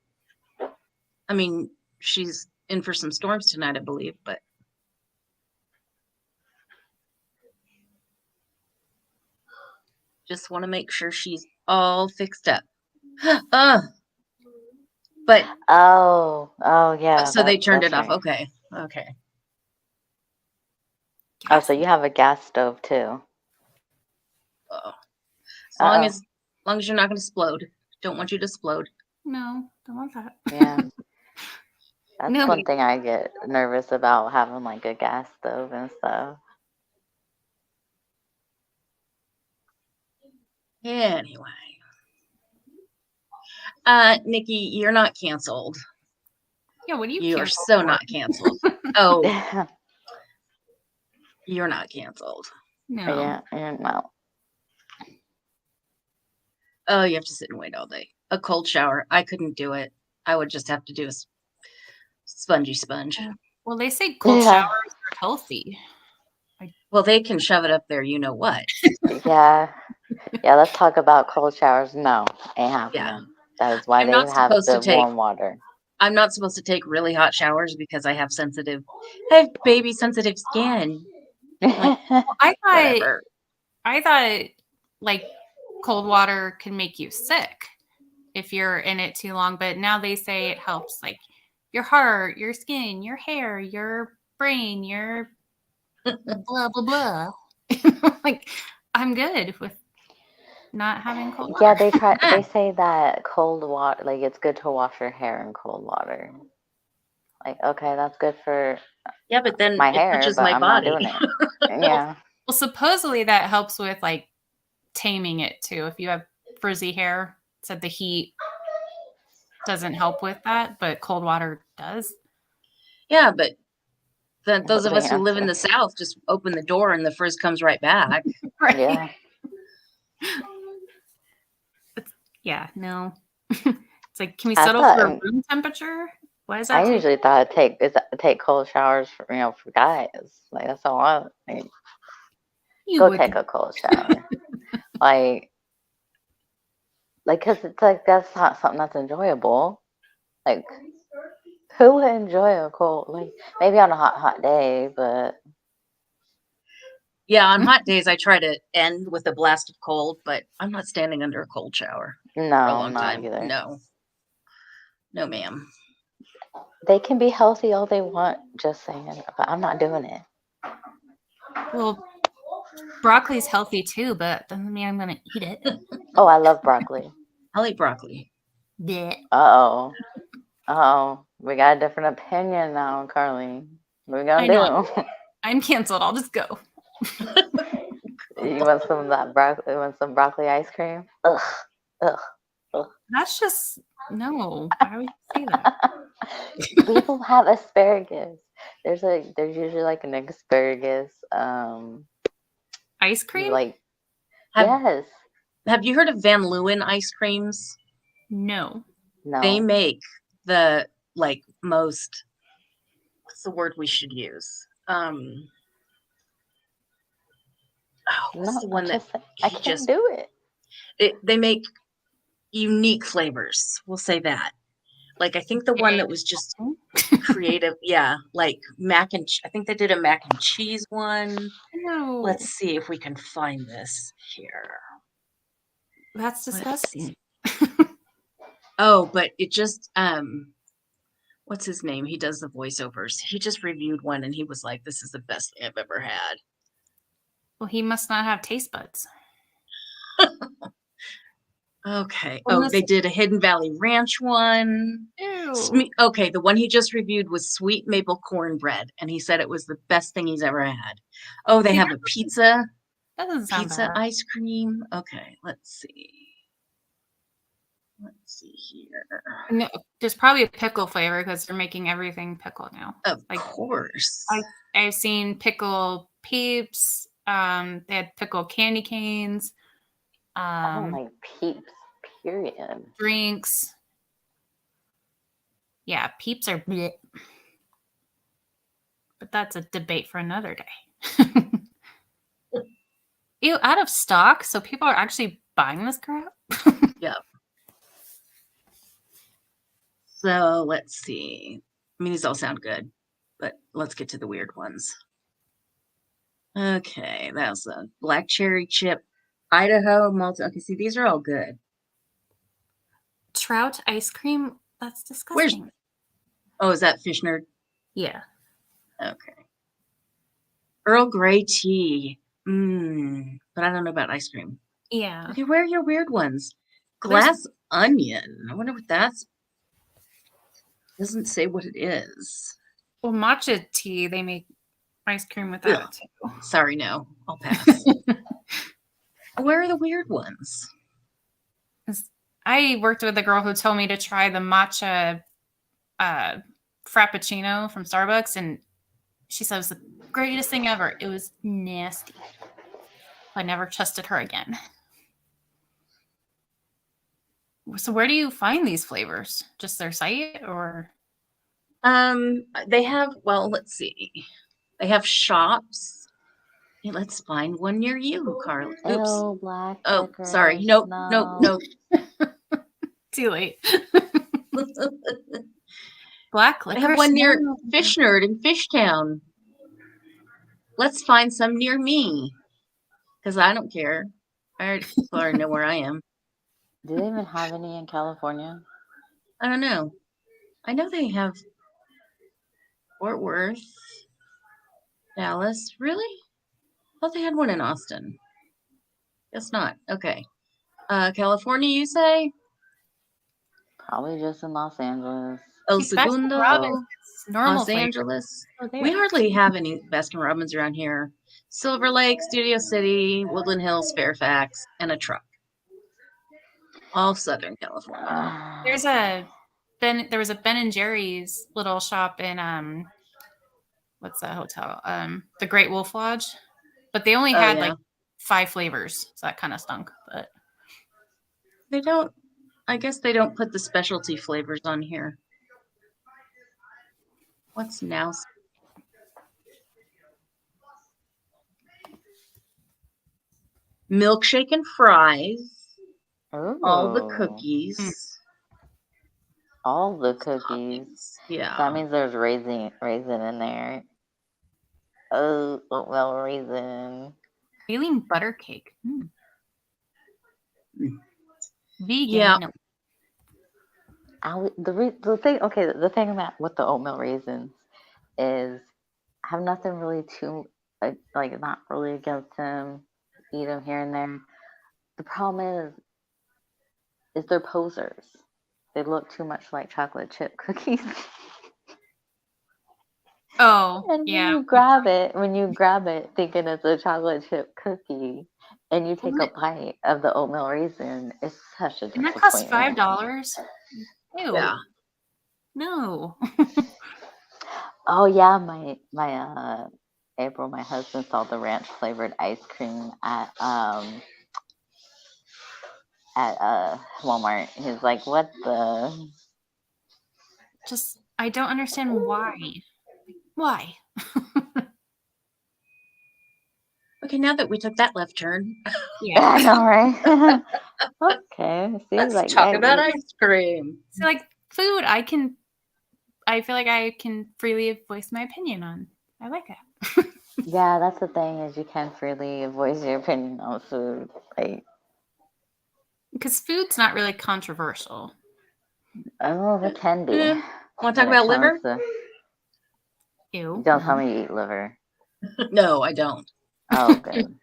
I mean, she's in for some storms tonight, I believe, but just want to make sure she's all fixed up. But Oh, yeah. so they turned that's it off. right. Okay, okay. Oh, so you have a gas stove too. Oh. As Uh-oh. long as you're not going to explode. Don't want you to explode. No, don't want that. Yeah. That's No. one thing I get nervous about, having like a gas stove and stuff. Anyway. Nikki, you're not canceled. Yeah, what do You are cancel so for? not canceled. Oh, Yeah. you're not canceled. No. No. Oh, you have to sit and wait all day. A cold shower. I couldn't do it. I would just have to do a spongy sponge. Well, they say cold Yeah. showers are healthy. Well, they can shove it up there, you know what. Yeah. Yeah, let's talk about cold showers. No, ain't happening. Yeah. That is why I'm they not have supposed to the take- warm water. I'm not supposed to take really hot showers because I have baby sensitive skin. Well, Whatever. I thought like cold water can make you sick if you're in it too long, but now they say it helps like your heart, your skin, your hair, your brain, your blah blah blah. Like I'm good with not having cold water. Yeah, they say that cold water, like it's good to wash your hair in cold water. Like, okay, that's good for Yeah, but then my it hair, touches but my I'm body. not doing it. Yeah. Well, supposedly that helps with like taming it too. If you have frizzy hair, said the heat doesn't help with that, but cold water does. Yeah, but those of The us who live in the answer. South just open the door and the frizz comes right back. Right. Yeah. Yeah, no. It's like, can we I settle thought- for room temperature? Why is that? I usually thought take cold showers for for guys. Like that's all I like. You Go would. take a cold shower. like because it's like that's not something that's enjoyable. Like who would enjoy a cold, like maybe on a hot day, but Yeah, on hot days I try to end with a blast of cold, but I'm not standing under a cold shower for a no, long not time. either. No, ma'am. They can be healthy all they want, just saying, but I'm not doing it. Well, broccoli's healthy too, but doesn't mean I'm gonna eat it. Oh, I love broccoli. I'll eat broccoli. Blech. Uh-oh. We got a different opinion now, Carly. What are we I gonna do? I'm canceled. I'll just go. You want some of that broccoli? You want some broccoli ice cream? Ugh. That's just no. Why would you say that? People have asparagus. There's usually like an asparagus. Ice cream? Like Have, yes. have you heard of Van Leeuwen ice creams? No. No. They make the most, what's the word we should use? What's the one that I he can't just- do it. they make unique flavors. We'll say that. Like I think the one that was just creative, yeah, like I think they did a mac and cheese one. No. Let's see if we can find this here. That's Let's disgusting. Oh, but it just what's his name? He does the voiceovers. He just reviewed one and he was like, "This is the best thing I've ever had." Well, he must not have taste buds. Okay. Well, Oh, they did a Hidden Valley Ranch one. Ew. Okay, the one he just reviewed was sweet maple cornbread, and he said it was the best thing he's ever had. Oh, they See, have a pizza, That doesn't sound pizza bad. ice cream. Okay, let's see. Let's see here. No, there's probably a pickle flavor because they're making everything pickle now. Of Like, course. I've seen pickle peeps. They had pickle candy canes. I don't like Peeps, period. Drinks. Yeah, peeps are bleh. But that's a debate for another day. Ew, out of stock, so people are actually buying this crap? Yep. So let's see. I mean, these all sound good, but let's get to the weird ones. Okay, that was a black cherry chip, Idaho malted. Okay, see, these are all good. Trout ice cream? That's Where's- disgusting. Oh, is that Fish Nerd? Yeah. Okay. Earl Grey tea. But I don't know about ice cream. Yeah. Okay, where are your weird ones? There's- Glass onion. I wonder what that's. Doesn't say what it is. Well, matcha tea, they make ice cream with Ugh. that too. Sorry, no. I'll pass. Where are the weird ones? I worked with a girl who told me to try the matcha frappuccino from Starbucks, and she said it was the greatest thing ever. It was nasty. I never trusted her again. So where do you find these flavors? Just their site or? They have, well, let's see. They have shops. Hey, let's find one near you, Carla. Oops. Ew, black Oh, licorice, sorry. Nope, no. nope. Too late. Black I licorice. have one near No. Fish Nerd in Fishtown. Let's find some near me. Because I don't care. I already know where I am. Do they even have any in California? I don't know. I know they have Fort Worth, Dallas. Really? I thought they had one in Austin. Guess not. Okay. California, you say? Probably just in Los Angeles. El See, Baskin Segundo, Robbins, normal Los flavor. Angeles. Oh, there. We hardly have any Baskin Robbins around here. Silver Lake, Studio City, Woodland Hills, Fairfax, and a truck. All Southern California. There's a there was a Ben and Jerry's little shop in what's that hotel? The Great Wolf Lodge. But they only Oh, had yeah. like 5 flavors, so that kind of stunk. But They don't, I guess they don't put the specialty flavors on here. What's now? Milkshake and fries. All the Ooh, cookies. all the cookies. So Yeah. that means there's raisin in there. Oh, oatmeal raisin. Alien butter cake. Mm. Vegan. Yeah. No. The thing about with the oatmeal raisins is I have nothing really too like not really against them. Eat them here and there. The problem is they're posers. They look too much like chocolate chip cookies. Oh, And yeah. when you grab it thinking it's a chocolate chip cookie and you take a bite of the oatmeal raisin, it's such a And that costs disappointment. $5. Ew. Yeah. No. Oh yeah, my April, my husband saw the ranch flavored ice cream at Walmart. He's like, "What the?" Just I don't understand why. Why? Okay, now that we took that left turn, Yeah. I know, right? Okay, see, let's like talk about ice cream. So like food, I feel like I can freely voice my opinion on. I like that. Yeah, that's the thing is you can freely voice your opinion on food. Like, Because food's not really controversial. oh, it can be. Want to talk when it about liver? comes to- Ew. Don't tell me you eat liver. No, I don't. Oh, good.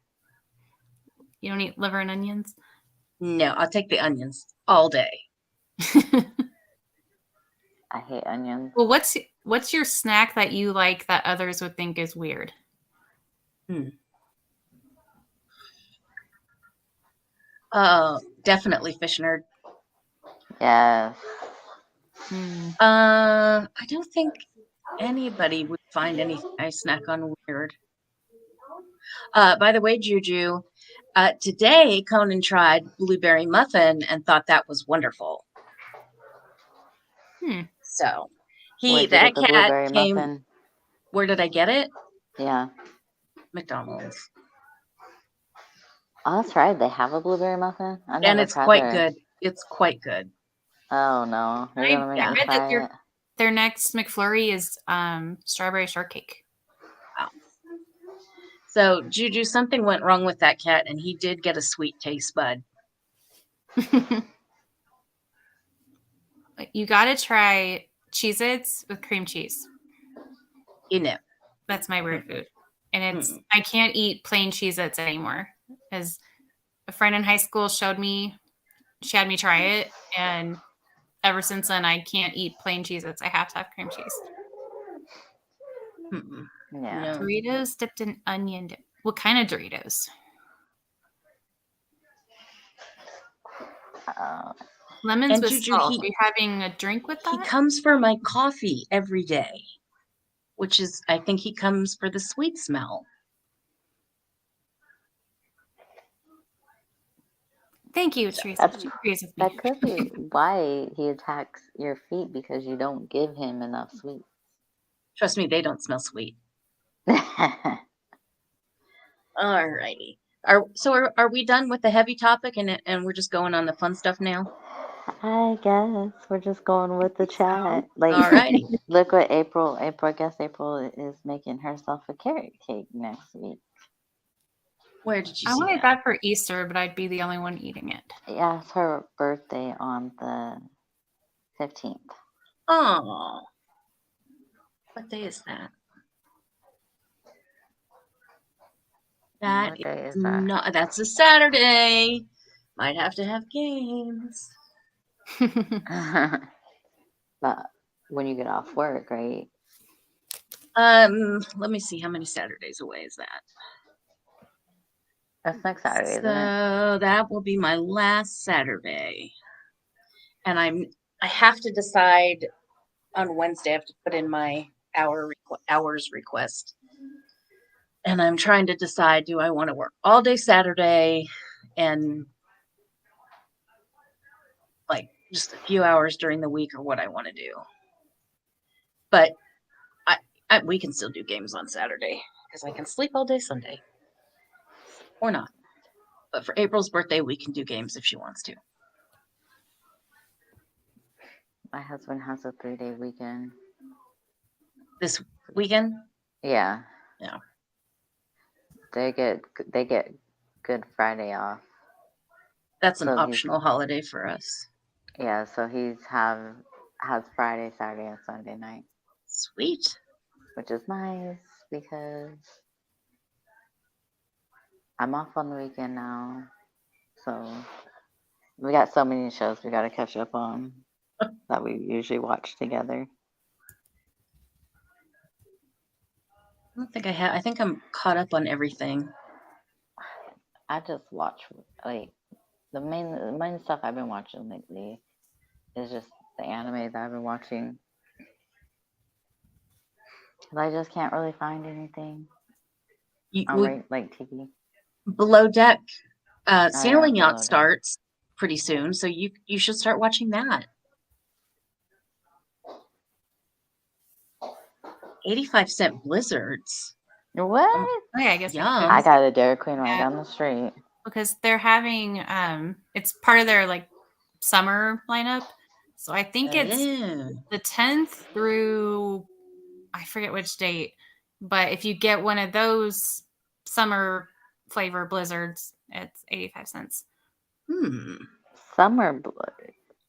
You don't eat liver and onions? No, I'll take the onions all day. I hate onions. Well, what's your snack that you like that others would think is weird? Definitely fish nerd. Yes. Hmm. I don't think anybody would find anything I snack on weird. By the way, Juju, today Conan tried blueberry muffin and thought that was wonderful. So Where'd you that get the cat blueberry came. muffin? Where did I get it? Yeah. McDonald's. Oh, that's right. They have a blueberry muffin. I And never it's tried quite theirs. good. It's quite good. Oh no, you're gonna make I me read that try it. their next McFlurry is strawberry shortcake. Wow. So Juju, something went wrong with that cat, and he did get a sweet taste bud. You got to try Cheez-Its with cream cheese. You know. That's my weird food. And it's I can't eat plain Cheez-Its anymore because a friend in high school she had me try it, and ever since then I can't eat plain Cheez-Its. I have to have cream cheese. Yeah. No. Doritos dipped in onion dip. What kind of Doritos? Lemons And with Juju, salt. Are you having a drink with He that? comes for my coffee every day, which is, I think he comes for the sweet smell. Thank you, Teresa. She agrees with me. That could be why he attacks your feet because you don't give him enough sweets. Trust me, they don't smell sweet. Alrighty. Are we done with the heavy topic and we're just going on the fun stuff now? I guess we're just going with the chat. Like, Alrighty. look what April. I guess April is making herself a carrot cake next week. Where did you I see wanted that? that for Easter, but I'd be the only one eating it. Yeah, it's her birthday on the 15th. Oh. What day is that? What day is that? Not, that's a Saturday. Might have to have games. But when you get off work, right? Let me see how many Saturdays away is that. That's next Saturday, isn't it? So that will be my last Saturday. And I have to decide on Wednesday. I have to put in my hours request. And I'm trying to decide, do I want to work all day Saturday and like just a few hours during the week, or what I want to do. But we can still do games on Saturday because I can sleep all day Sunday. Or not. But for April's birthday, we can do games if she wants to. My husband has a 3-day weekend. This weekend? Yeah. Yeah. They get Good Friday off. That's an So optional holiday for us. Yeah, so has Friday, Saturday, and Sunday night. Sweet. Which is nice because I'm off on the weekend now. So we got so many shows we got to catch up on that we usually watch together. I don't think I have. I think I'm caught up on everything. I just watch like the main stuff I've been watching lately is just the anime that I've been watching. And I just can't really find anything on like TV. Below Deck, Sailing Below Yacht Deck. starts pretty soon, so you should start watching that. 85-cent blizzards. What? Oh, yeah, I guess Yeah. I got a Dairy Queen right Yeah. down the street. because they're having it's part of their like summer lineup. So I think it's Oh. the 10th through I forget which date. But if you get one of those summer flavor blizzards, it's 85 cents. Summer,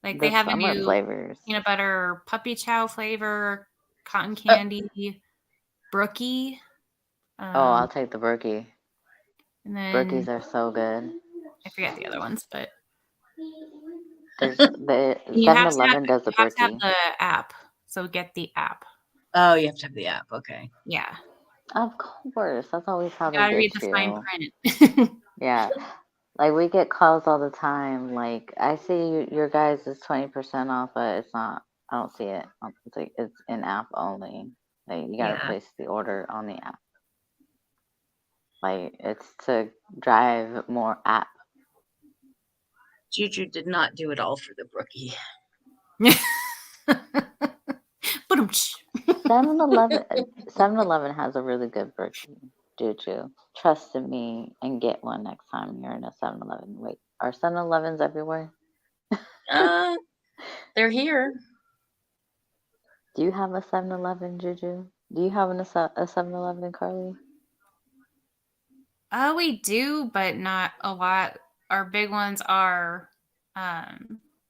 Like the they have a summer new flavors. peanut butter puppy chow flavor, cotton Uh, candy, brookie. Oh, I'll take the Berkey. And then Berkeys are so good. I forget the other ones, but There's the you have to have 7-Eleven does the you have to have Berkey. the app. So get the app. Oh, you have to have the app. Okay. Yeah. Of course, that's always how You they gotta read get the fine you. print. Yeah, like we get calls all the time. Like I see your guys is 20% off, but it's not. I don't see it. It's like it's in app only. Like you gotta Yeah. place the order on the app. Like it's to drive more app. Juju did not do it all for the brookie. Ba-dum-tsh. 7-Eleven, 7-Eleven has a really good Berkey. Juju, trust in me and get one next time you're in a 7-Eleven. Wait, are 7-Elevens everywhere? They're here. Do you have a 7-Eleven, Juju? Do you have a 7-Eleven, Carly? We do, but not a lot. Our big ones are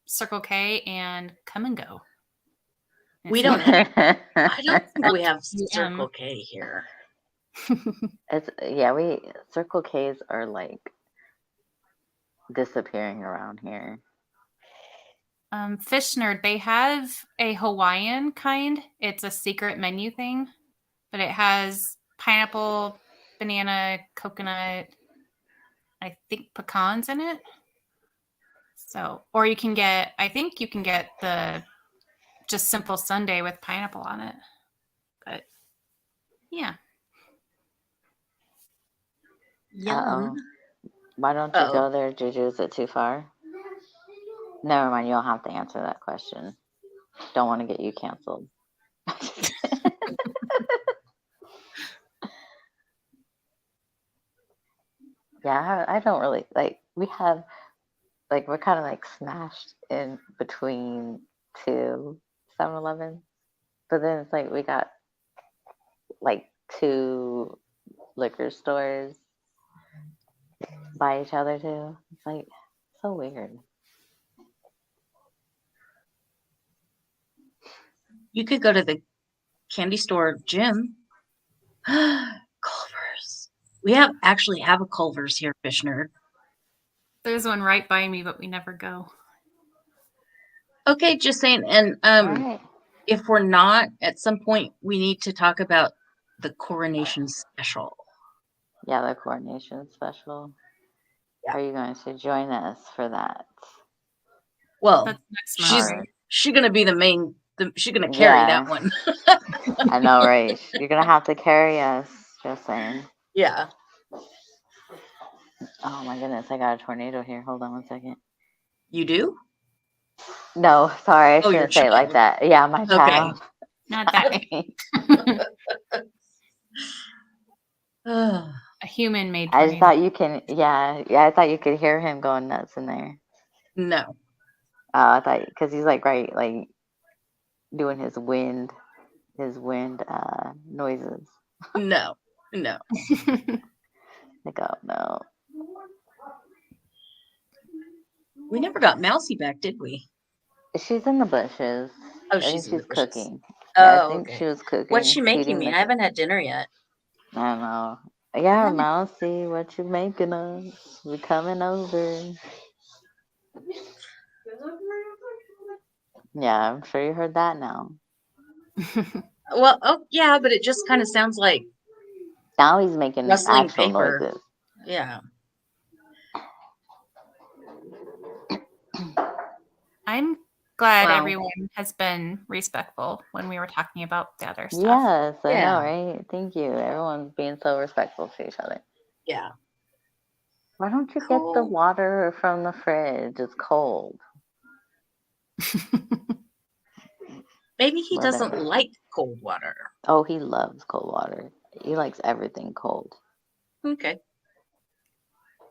Circle K and Come and Go. We It's don't not- I don't think we have UM. Circle K here. We Circle K's are like disappearing around here. Fish Nerd, they have a Hawaiian kind. It's a secret menu thing, but it has pineapple, banana, coconut, I think pecans in it. So, or you can get, I think you can get the just simple sundae with pineapple on it. But yeah. Uh-oh. Why don't you Uh-oh. go there, Juju? Is it too far? Never mind. You don't have to answer that question. Don't want to get you canceled. Yeah, I don't really like. We have like we're kind of like smashed in between two 7-Eleven, but then it's like we got like two liquor stores by each other too. It's like so weird. You could go to the candy store gym. Culver's. We actually have a Culver's here, Fish Nerd. There's one right by me, but we never go. Okay, just saying. And All right. if we're not, at some point we need to talk about the coronation special. Yeah, the coronation special. Yeah. Are you going to join us for that? Well, That's next she's month. she's gonna be the main. She's gonna carry Yeah. that one. I know, right? You're gonna have to carry us. Just saying. Yeah. Oh my goodness, I got a tornado here. Hold on one second. You do? No, sorry, I Oh, your shouldn't say it like child. that. Yeah, my child. Not that Sorry. a human made I just tornado. thought you can. Yeah, I thought you could hear him going nuts in there. No. Oh, I thought because he's like right, like doing his wind noises. No. Like, oh no. We never got Mousy back, did we? She's in the bushes. Oh, I think she's in the she's bushes. cooking. Oh, Yeah, I think okay. she was cooking. What's she making feeding me? the- I haven't had dinner yet. I don't know. Yeah, haven't- Mousy, what you making us? We coming over. Yeah, I'm sure you heard that now. Well, oh yeah, but it just kind of sounds like Now he's making rustling actual paper. noises. Yeah. I'm glad Wow. everyone has been respectful when we were talking about the other stuff. Yes, I Yeah. know, right? Thank you. Everyone's being so respectful to each other. Yeah. Why don't you get the Cool. water from the fridge? It's cold. Maybe he doesn't Whatever. like cold water. Oh, he loves cold water. He likes everything cold. Okay.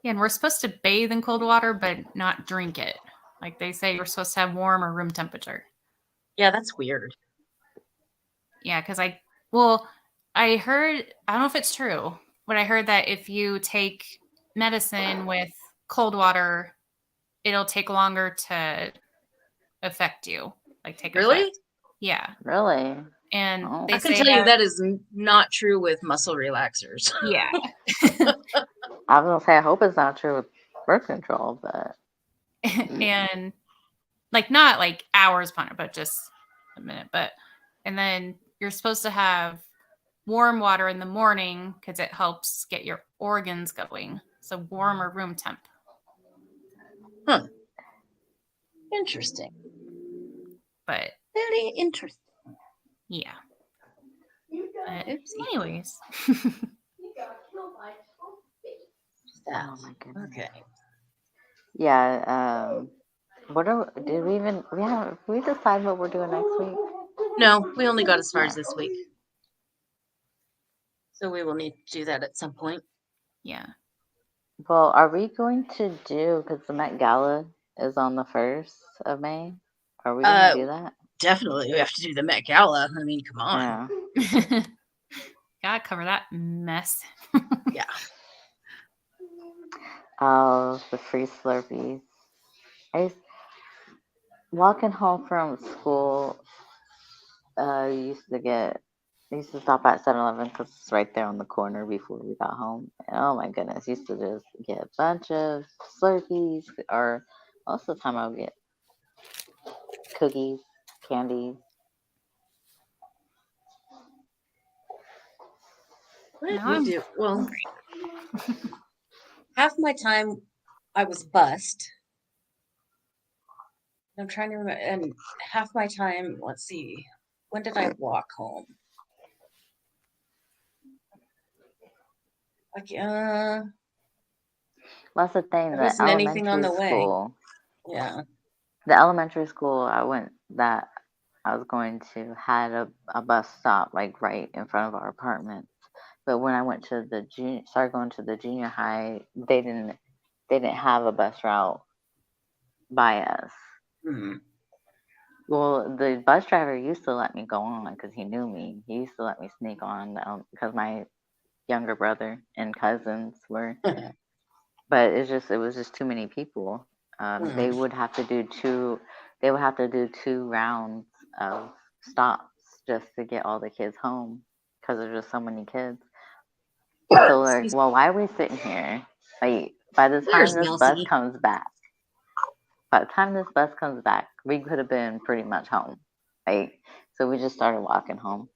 Yeah, and we're supposed to bathe in cold water, but not drink it. Like they say, you're supposed to have warm or room temperature. Yeah, that's weird. Yeah, because I heard, I don't know if it's true, but I heard that if you take medicine with cold water, it'll take longer to affect you, like take effect. Really? Yeah. Really? And Oh. they I can say tell you that, that is not true with muscle relaxers. yeah. I was gonna say I hope it's not true with birth control, but And like not like hours upon it, but just a minute. But and then you're supposed to have warm water in the morning because it helps get your organs going. So warm or room temp. Huh. Interesting. But Very interesting. yeah. But Oopsie. anyways. oh my goodness. Okay. Yeah. Did we decide what we're doing next week? No, we only got as far as this week. So we will need to do that at some point. Yeah. Well, are we going to do, because the Met Gala is on the 1st of May? Are we going to do that? Definitely, we have to do the Met Gala. I mean, come on. Yeah. Gotta cover that mess. Yeah. Oh, the free Slurpees. Walking home from school, used to stop at 7-Eleven because it's right there on the corner before we got home. And oh my goodness, used to just get a bunch of Slurpees, or most of the time I would get cookies, candies. What did Now we I'm do? Well, half my time I was bussed. I'm trying to remember, and half my time, let's see, when did I walk home? Like, That's the thing. there The wasn't anything on the elementary way. school, Yeah. the elementary school I was going to had a bus stop like right in front of our apartment. But when I went to started going to the junior high, they didn't have a bus route by us. Hmm. Well, the bus driver used to let me go on because he knew me. He used to let me sneak on because my younger brother and cousins were. But it was just too many people. They would have to do two rounds of stops just to get all the kids home because there's just so many kids. So like, Excuse- well, why are we sitting here? Like, by the time There's this Melcy. bus comes back, we could have been pretty much home. Like, so we just started walking home.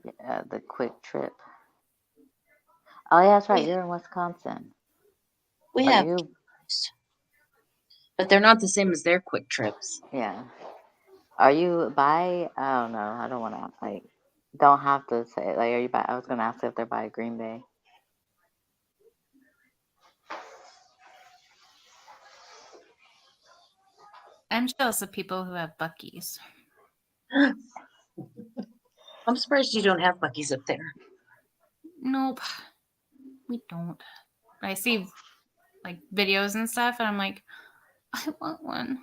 Yeah, the quick trip. Oh yeah, that's right. You're in Wisconsin. We Are have, you? but they're not the same as their quick trips. Yeah. Are you by? I don't know. I don't want to like. Don't have to say it. Like, are you by? I was gonna ask if they're by Green Bay. I'm jealous of people who have Buc-ee's. I'm surprised you don't have Buc-ee's up there. Nope. We don't. I see like videos and stuff and I'm like, I want one.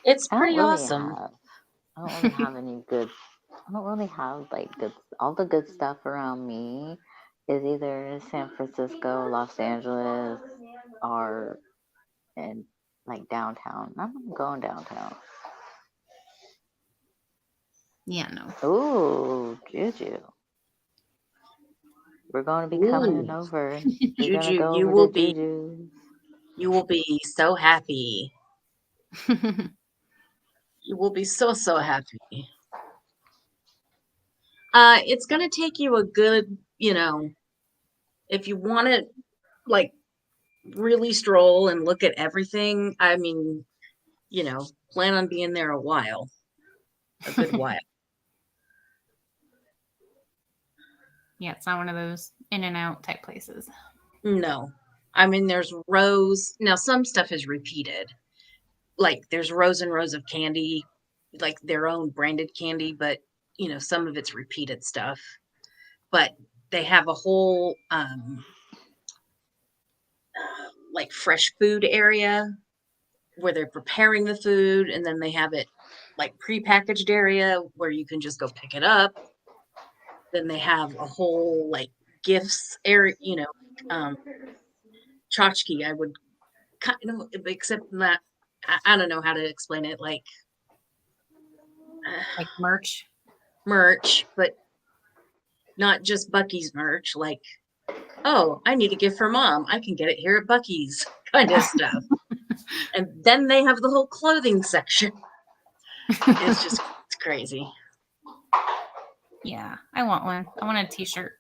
It's I don't pretty really awesome. have. I don't really have any good. I don't really have like good. All the good stuff around me is either San Francisco, Los Angeles, or in like downtown. I'm not going downtown. Yeah, no. Ooh, Juju. We're going to be coming Ooh. over. We're gonna Juju, go you over will to be Juju's. you will be so happy. You will be so happy. It's gonna take you a good, if you want to like really stroll and look at everything, I mean, plan on being there a while. A good while. Yeah, it's not one of those in and out type places. No. I mean, there's rows. Now, some stuff is repeated. Like, there's rows and rows of candy, like their own branded candy, but, some of it's repeated stuff. But they have a whole like fresh food area where they're preparing the food, and then they have it like prepackaged area where you can just go pick it up. Then they have a whole like gifts area, tchotchke, I would kind of, except that I don't know how to explain it, like Like merch. merch, but not just Buc-ee's merch, like, oh, I need a gift for mom, I can get it here at Buc-ee's kind of stuff. And then they have the whole clothing section. It's crazy. Yeah, I want one. I want a t-shirt.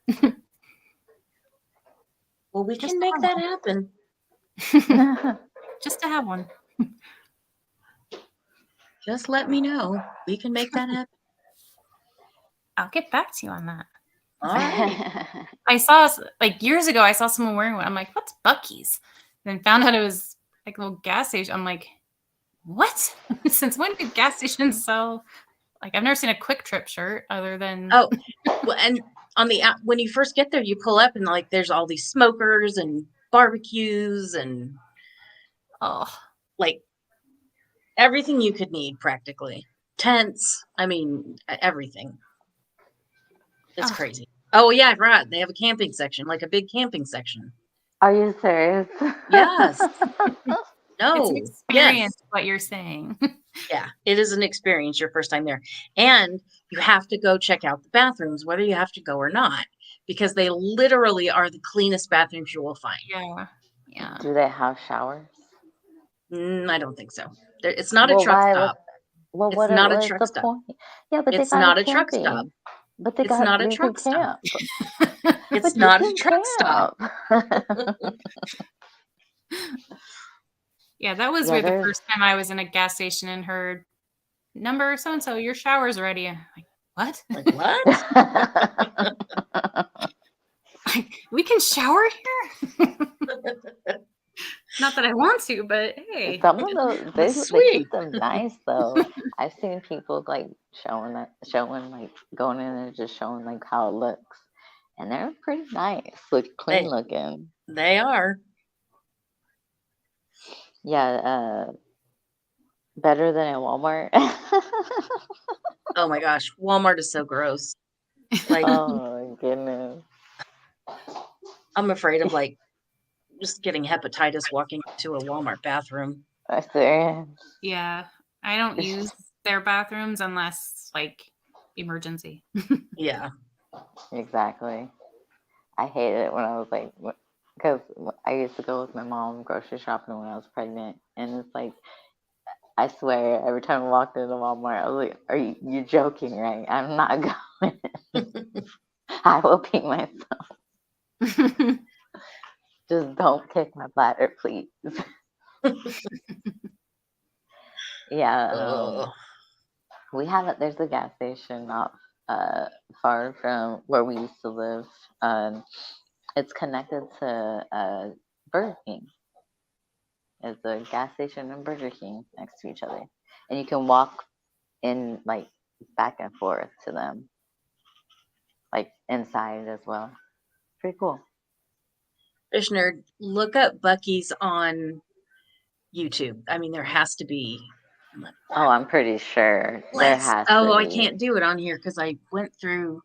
Well, we Just can make have that one. happen. Just to have one. Just let me know. We can make that happen. I'll get back to you on that. All right. I saw, like, years ago, I saw someone wearing one. I'm like, what's Buc-ee's? Then found out it was like a little gas station. I'm like, what? Since when did gas stations sell? Like, I've never seen a Quick Trip shirt other than. Oh, well, and on the when you first get there, you pull up and like there's all these smokers and barbecues and like everything you could need practically. Tents. I mean, everything. It's crazy. Oh yeah, right. They have a camping section, like a big camping section. Are you serious? Yes. No. It's an experience, what you're saying. Yeah, it is an experience your first time there. And you have to go check out the bathrooms, whether you have to go or not, because they literally are the cleanest bathrooms you will find. Yeah. Yeah. Do they have showers? I don't think so. It's not a truck stop. Well, It's not a truck the stop. point? Yeah, but It's they got not a a truck stop. camping. But they It's got not a you can truck stop. camp. It's But you not a can truck stop. Yeah, that was Yeah, weird. The there's- first time I was in a gas station and heard number so and so, your shower's ready. I'm like, what? Like, what? Like, we can shower here? Not that I want to, but hey. Some of those they Sweet. keep them nice though. I've seen people like showing like going in and just showing like how it looks, and they're pretty nice, look clean looking. They are. Yeah, better than at Walmart. Oh my gosh, Walmart is so gross. Like, Oh my goodness. I'm afraid of like just getting hepatitis walking into a Walmart bathroom. I serious. Yeah, I don't use their bathrooms unless like emergency. Yeah. Exactly. I hated it when I was like, because I used to go with my mom grocery shopping when I was pregnant, and it's like, I swear, every time I walked into Walmart, I was like, "Are you joking, right? I'm not going. I will pee myself. Just don't kick my bladder, please." Yeah. We have it. There's a gas station not far from where we used to live. It's connected to Burger King. It's a gas station and Burger King next to each other, and you can walk in like back and forth to them, like inside as well. Pretty cool. Fish Nerd, look up Buc-ee's on YouTube. I mean, there has to be. Oh, I'm pretty sure there has to I be. can't do it on here because I went through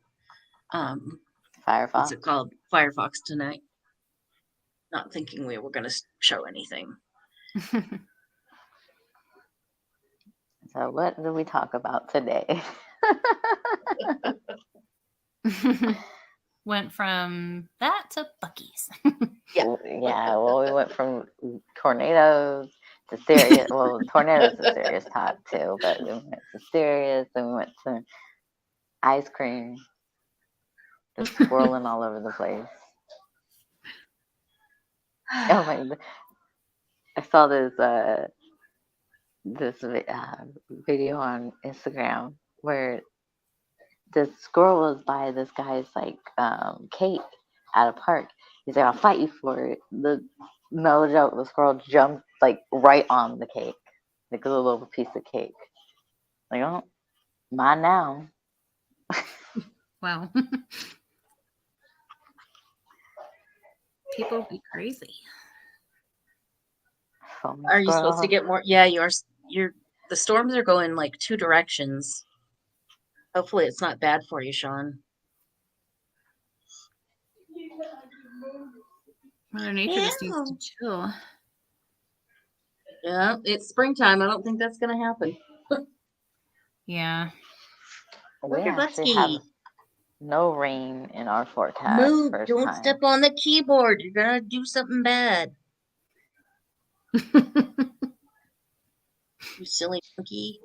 Firefox. what's it called? Firefox tonight. Not thinking we were going to show anything. So what did we talk about today? Went from that to Buc-ee's. Yeah, well, we went from tornadoes to serious. Well, tornadoes is a serious talk too, but we went to serious, and we went to ice cream, just swirling all over the place. Oh my! I saw this video on Instagram where this squirrel was by this guy's like cake at a park. He's like, "I'll fight you for it." No joke, the squirrel jumped like right on the cake, like a little piece of cake. Like, oh, mine now. Wow. People be crazy. Foamy Are you supposed to squirrel. get more? Yeah, you are. You're. The storms are going like 2 directions. Hopefully, it's not bad for you, Sean. Mother Nature just needs to Ew. chill. Yeah, it's springtime. I don't think that's gonna happen. Yeah. We Look at actually have Butsky. no rain in our forecast. Move! First Don't time. step on the keyboard. You're gonna do something bad. You silly monkey.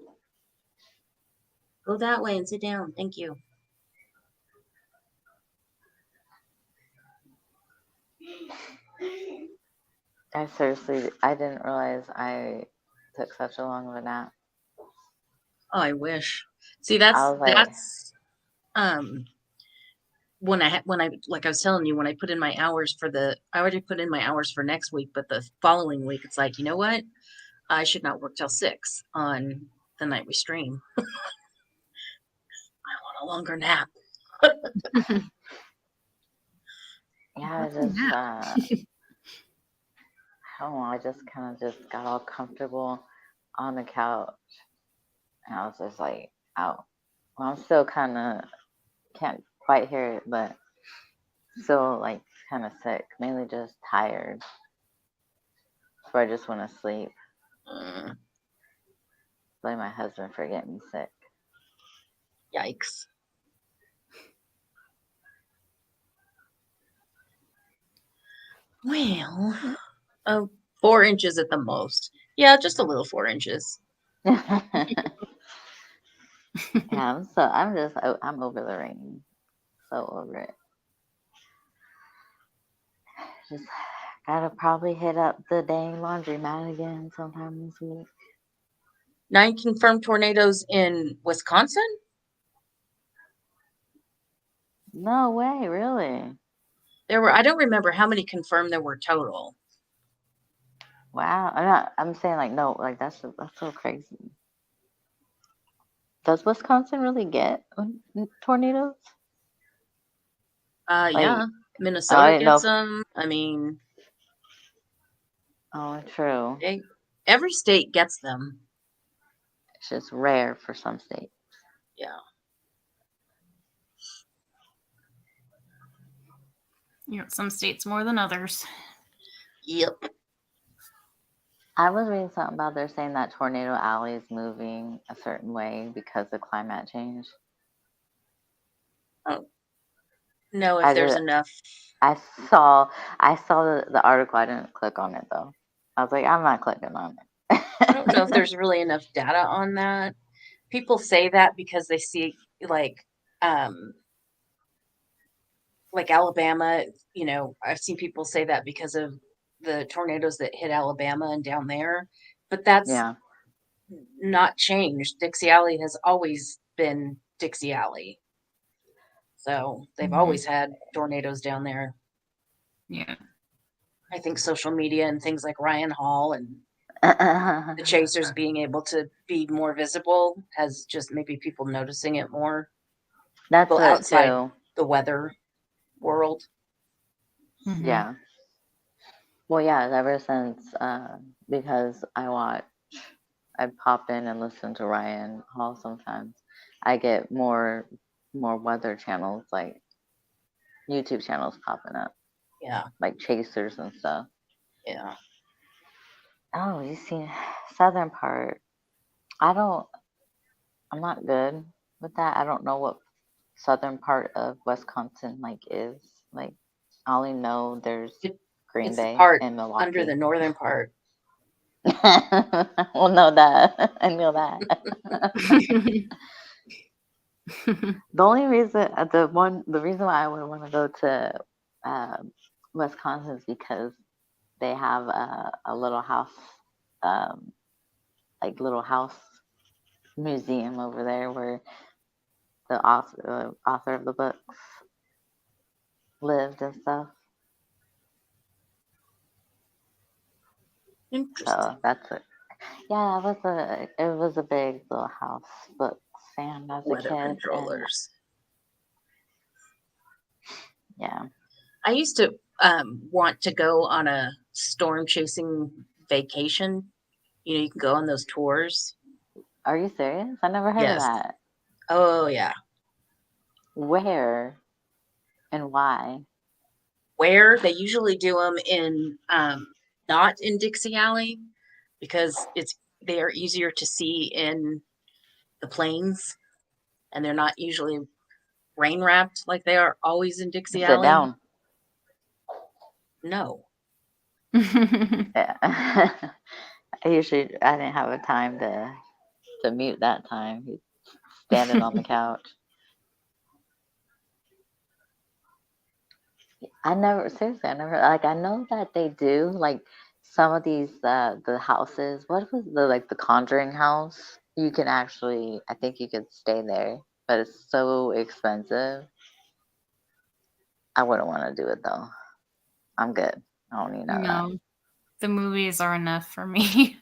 Go that way and sit down. Thank you. I didn't realize I took such a long of a nap. Oh, I wish. See, I that's was like, when I like I was telling you, when I put in my hours I already put in my hours for next week, but the following week it's like, you know what? I should not work till 6 on the night we stream. I want a longer nap. yeah, What's a nap? I don't know, I just kind of just got all comfortable on the couch. And I was just like, out. Well, I'm still kind of, can't quite hear it, but still like kind of sick, mainly just tired. So I just want to sleep. Blame my husband for getting me sick. Yikes. Well, 4 inches at the most. Yeah, just a little 4 inches. Yeah, I'm over the rain. So over it. Just gotta probably hit up the dang laundromat again sometime this week. 9 confirmed tornadoes in Wisconsin? No way, really? I don't remember how many confirmed there were total. Wow. I'm saying like no, like that's so crazy. Does Wisconsin really get tornadoes? Yeah. I Minnesota didn't know. gets them. I mean, Oh, true. every state gets them. It's just rare for some states. Yeah. You know, some states more than others. Yep. I was reading something about they're saying that Tornado Alley is moving a certain way because of climate change. Oh. No, if there's enough. I saw the article. I didn't click on it though. I was like, I'm not clicking on it. I don't know if there's really enough data on that. People say that because they see like Alabama, you know, I've seen people say that because of the tornadoes that hit Alabama and down there, but that's Yeah. not changed. Dixie Alley has always been Dixie Alley. So they've always had tornadoes down there. Yeah. I think social media and things like Ryan Hall and the Chasers being able to be more visible has just maybe people noticing it more. That's Well, it outside too. the weather world. Yeah. Well, yeah. Ever since because I pop in and listen to Ryan Hall sometimes. I get more weather channels, like YouTube channels popping up. Yeah. Like Chasers and stuff. Yeah. Oh, you see southern part. I'm not good with that. I don't know what southern part of Wisconsin like is. Like I only know there's Green It's Bay the part and Milwaukee. under the northern part. Well, know that. I know that. The only reason, the reason why I would want to go to Wisconsin is because they have a little house, like little house museum over there where the author of the books lived and stuff. Interesting. So that's it. Yeah, it was a big little house book fan as a Weather kid. controllers. Yeah. I used to want to go on a storm chasing vacation, you can go on those tours. Are you serious? I never heard of Yes. that. Oh yeah. Where and why? Where they usually do them in not in Dixie Alley because they are easier to see in the plains and they're not usually rain wrapped like they are always in Dixie Sit Alley. down. No. Yeah. I didn't have a time to mute that time. He's standing on the couch. I never I know that they do like some of these the houses. What was the Conjuring house? You can actually, I think you could stay there, but it's so expensive. I wouldn't want to do it though. I'm good. I don't need none of that. No, the movies are enough for me.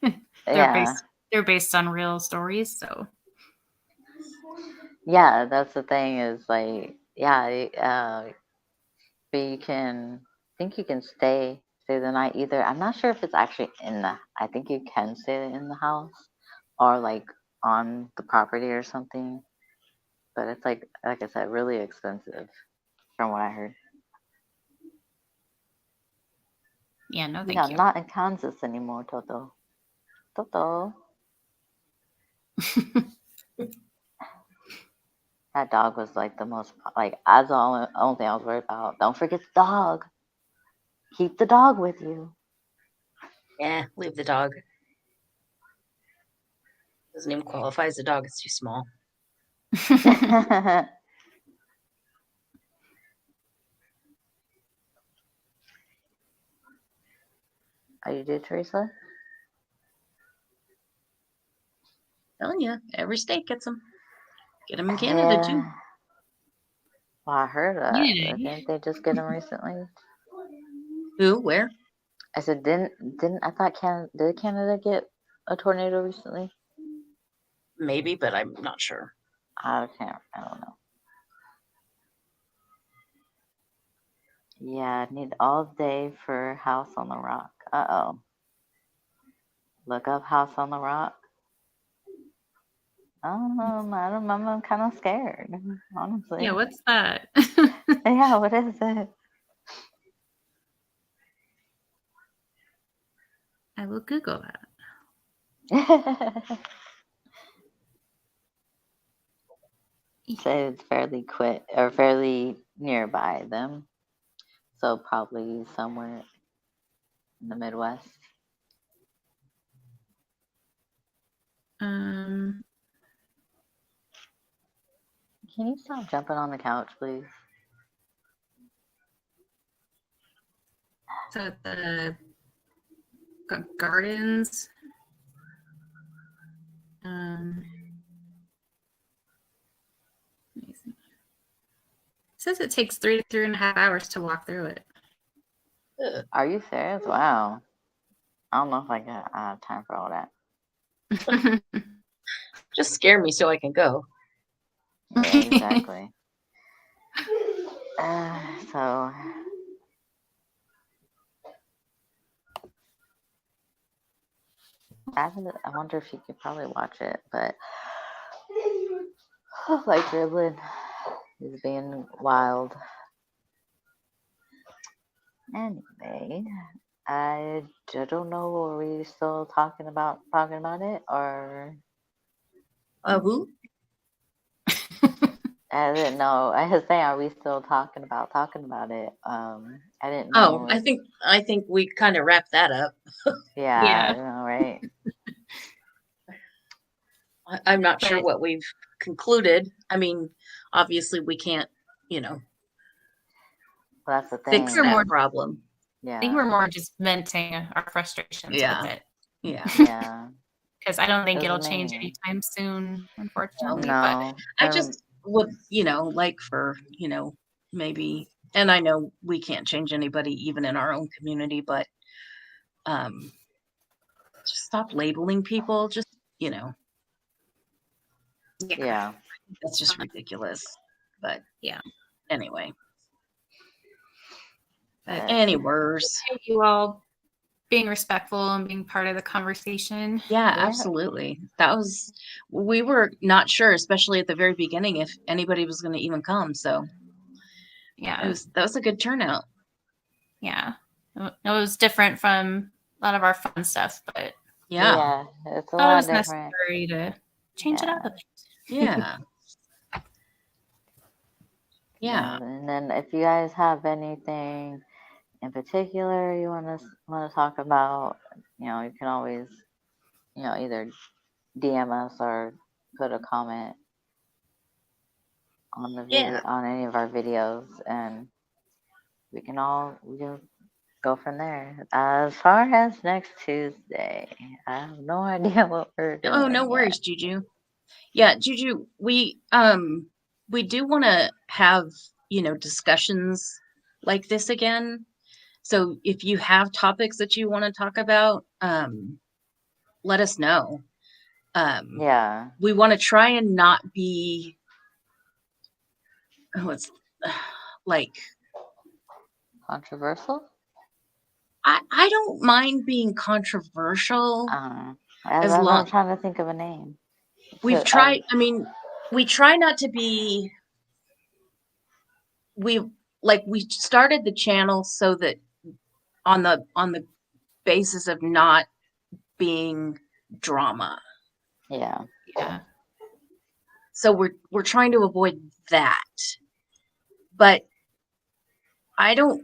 Yeah. They're based on real stories, so Yeah, that's the thing is like, yeah, but I think you can stay the night either. I'm not sure if it's actually I think you can stay in the house or like on the property or something. But it's like I said, really expensive from what I heard. yeah, no, Yeah, thank I'm you. not in Kansas anymore, Toto. Toto. That dog was like the most, like, that's the only thing I was worried about. Don't forget the dog. Keep the dog with you. Yeah, leave the dog. Doesn't even qualify as a dog. It's too small. Are you did, Teresa? Telling you, every state gets them. Get them in Canada too. Yeah. Well, I heard that. Yeah. Didn't they just get them recently? Who? Where? I said, didn't I thought did Canada get a tornado recently? Maybe, but I'm not sure. I don't know. Yeah, I need all day for House on the Rock. Uh-oh. Look up House on the Rock. I'm kind of scared, honestly. Yeah, what's that? Yeah, what is it? I will Google that. So it's fairly nearby them. So probably somewhere in the Midwest. Um, Can you stop jumping on the couch, please? so the gardens. Let me see. It says it takes 3 to 3.5 hours to walk through it. Ugh. Are you serious? Wow. I don't know if I got time for all that. Just scare me so I can go. Yeah, exactly. So I wonder if you could probably watch it, but like dribbling is being wild. Anyway, I don't know. Are we still talking about it, or Who? I didn't know. I was saying, are we still talking about it? I didn't Oh, know. I think we kind of wrapped that up. Yeah, Yeah. I know, right? I'm not sure But- what we've concluded. I mean, obviously we can't, Well, that's the thing. fix We're that more- problem. I think Yeah, we're more just venting our frustrations Yeah. with it. Yeah. yeah. Because I don't think It it'll was change me. anytime soon, unfortunately. But No, I just would, like for, maybe, and I know we can't change anybody even in our own community, but just stop labeling people. Just, yeah. that's just ridiculous. But Yeah. anyway. Any worse. You all being respectful and being part of the conversation. Yeah, Yeah. absolutely. We were not sure, especially at the very beginning, if anybody was going to even come. So Yeah. that was a good turnout. Yeah. It was different from a lot of our fun stuff, but Yeah. It's a thought it lot was different. necessary to change it Yeah. up a bit. Yeah. Yeah. And then if you guys have anything in particular you want to talk about, you can always, either DM us or put a comment on the video Yeah. on any of our videos, and we can go from there. As far as next Tuesday, I have no idea what we're doing. Oh, no yet. worries, Juju. Yeah, Juju, we do want to have, discussions like this again. So if you have topics that you want to talk about, let us know. Yeah. We want to try and not be it's like Controversial. I don't mind being controversial As as I'm long trying to think of a name. we've So, tried. I mean, we try not to be. We started the channel so that on the basis of not being drama. yeah. Yeah. So we're trying to avoid that. But I don't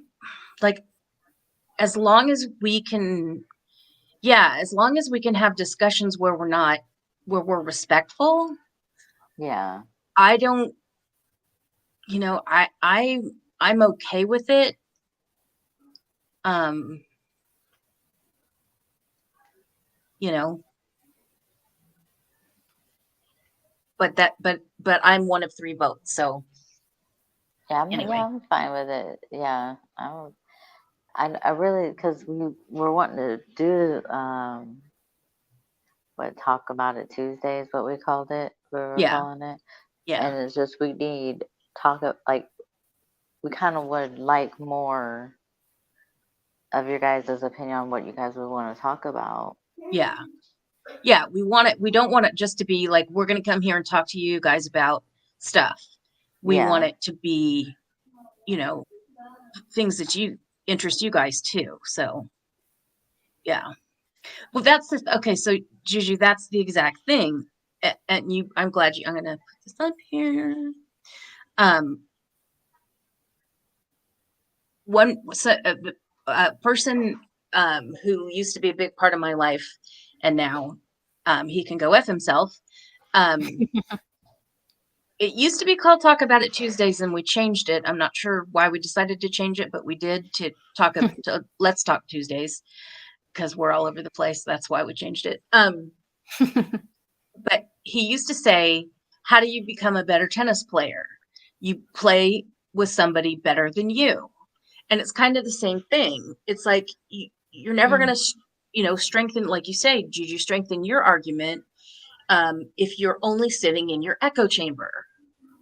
like as long as we can have discussions where we're respectful. Yeah. I don't I'm okay with it. But I'm one of 3 votes, so anyway. I'm fine with it. Yeah. I really, because we were wanting to do talk about it Tuesday is what we called it. We were calling it. Yeah. And it's just we need we kind of would like more of your guys' opinion on what you guys would want to talk about. Yeah. We don't want it just to be like we're going to come here and talk to you guys about stuff. We want it to be, things that interest you guys too. So yeah. Well, okay. So Juju, that's the exact thing. And I'm glad I'm going to put this up here. A person who used to be a big part of my life, and now he can go F himself. It used to be called Talk About It Tuesdays, and we changed it. I'm not sure why we decided to change it, but we did to Let's Talk Tuesdays, because we're all over the place. That's why we changed it. But he used to say, how do you become a better tennis player? You play with somebody better than you. And it's kind of the same thing. It's like you're never going to, strengthen, like you say, Juju, strengthen your argument if you're only sitting in your echo chamber,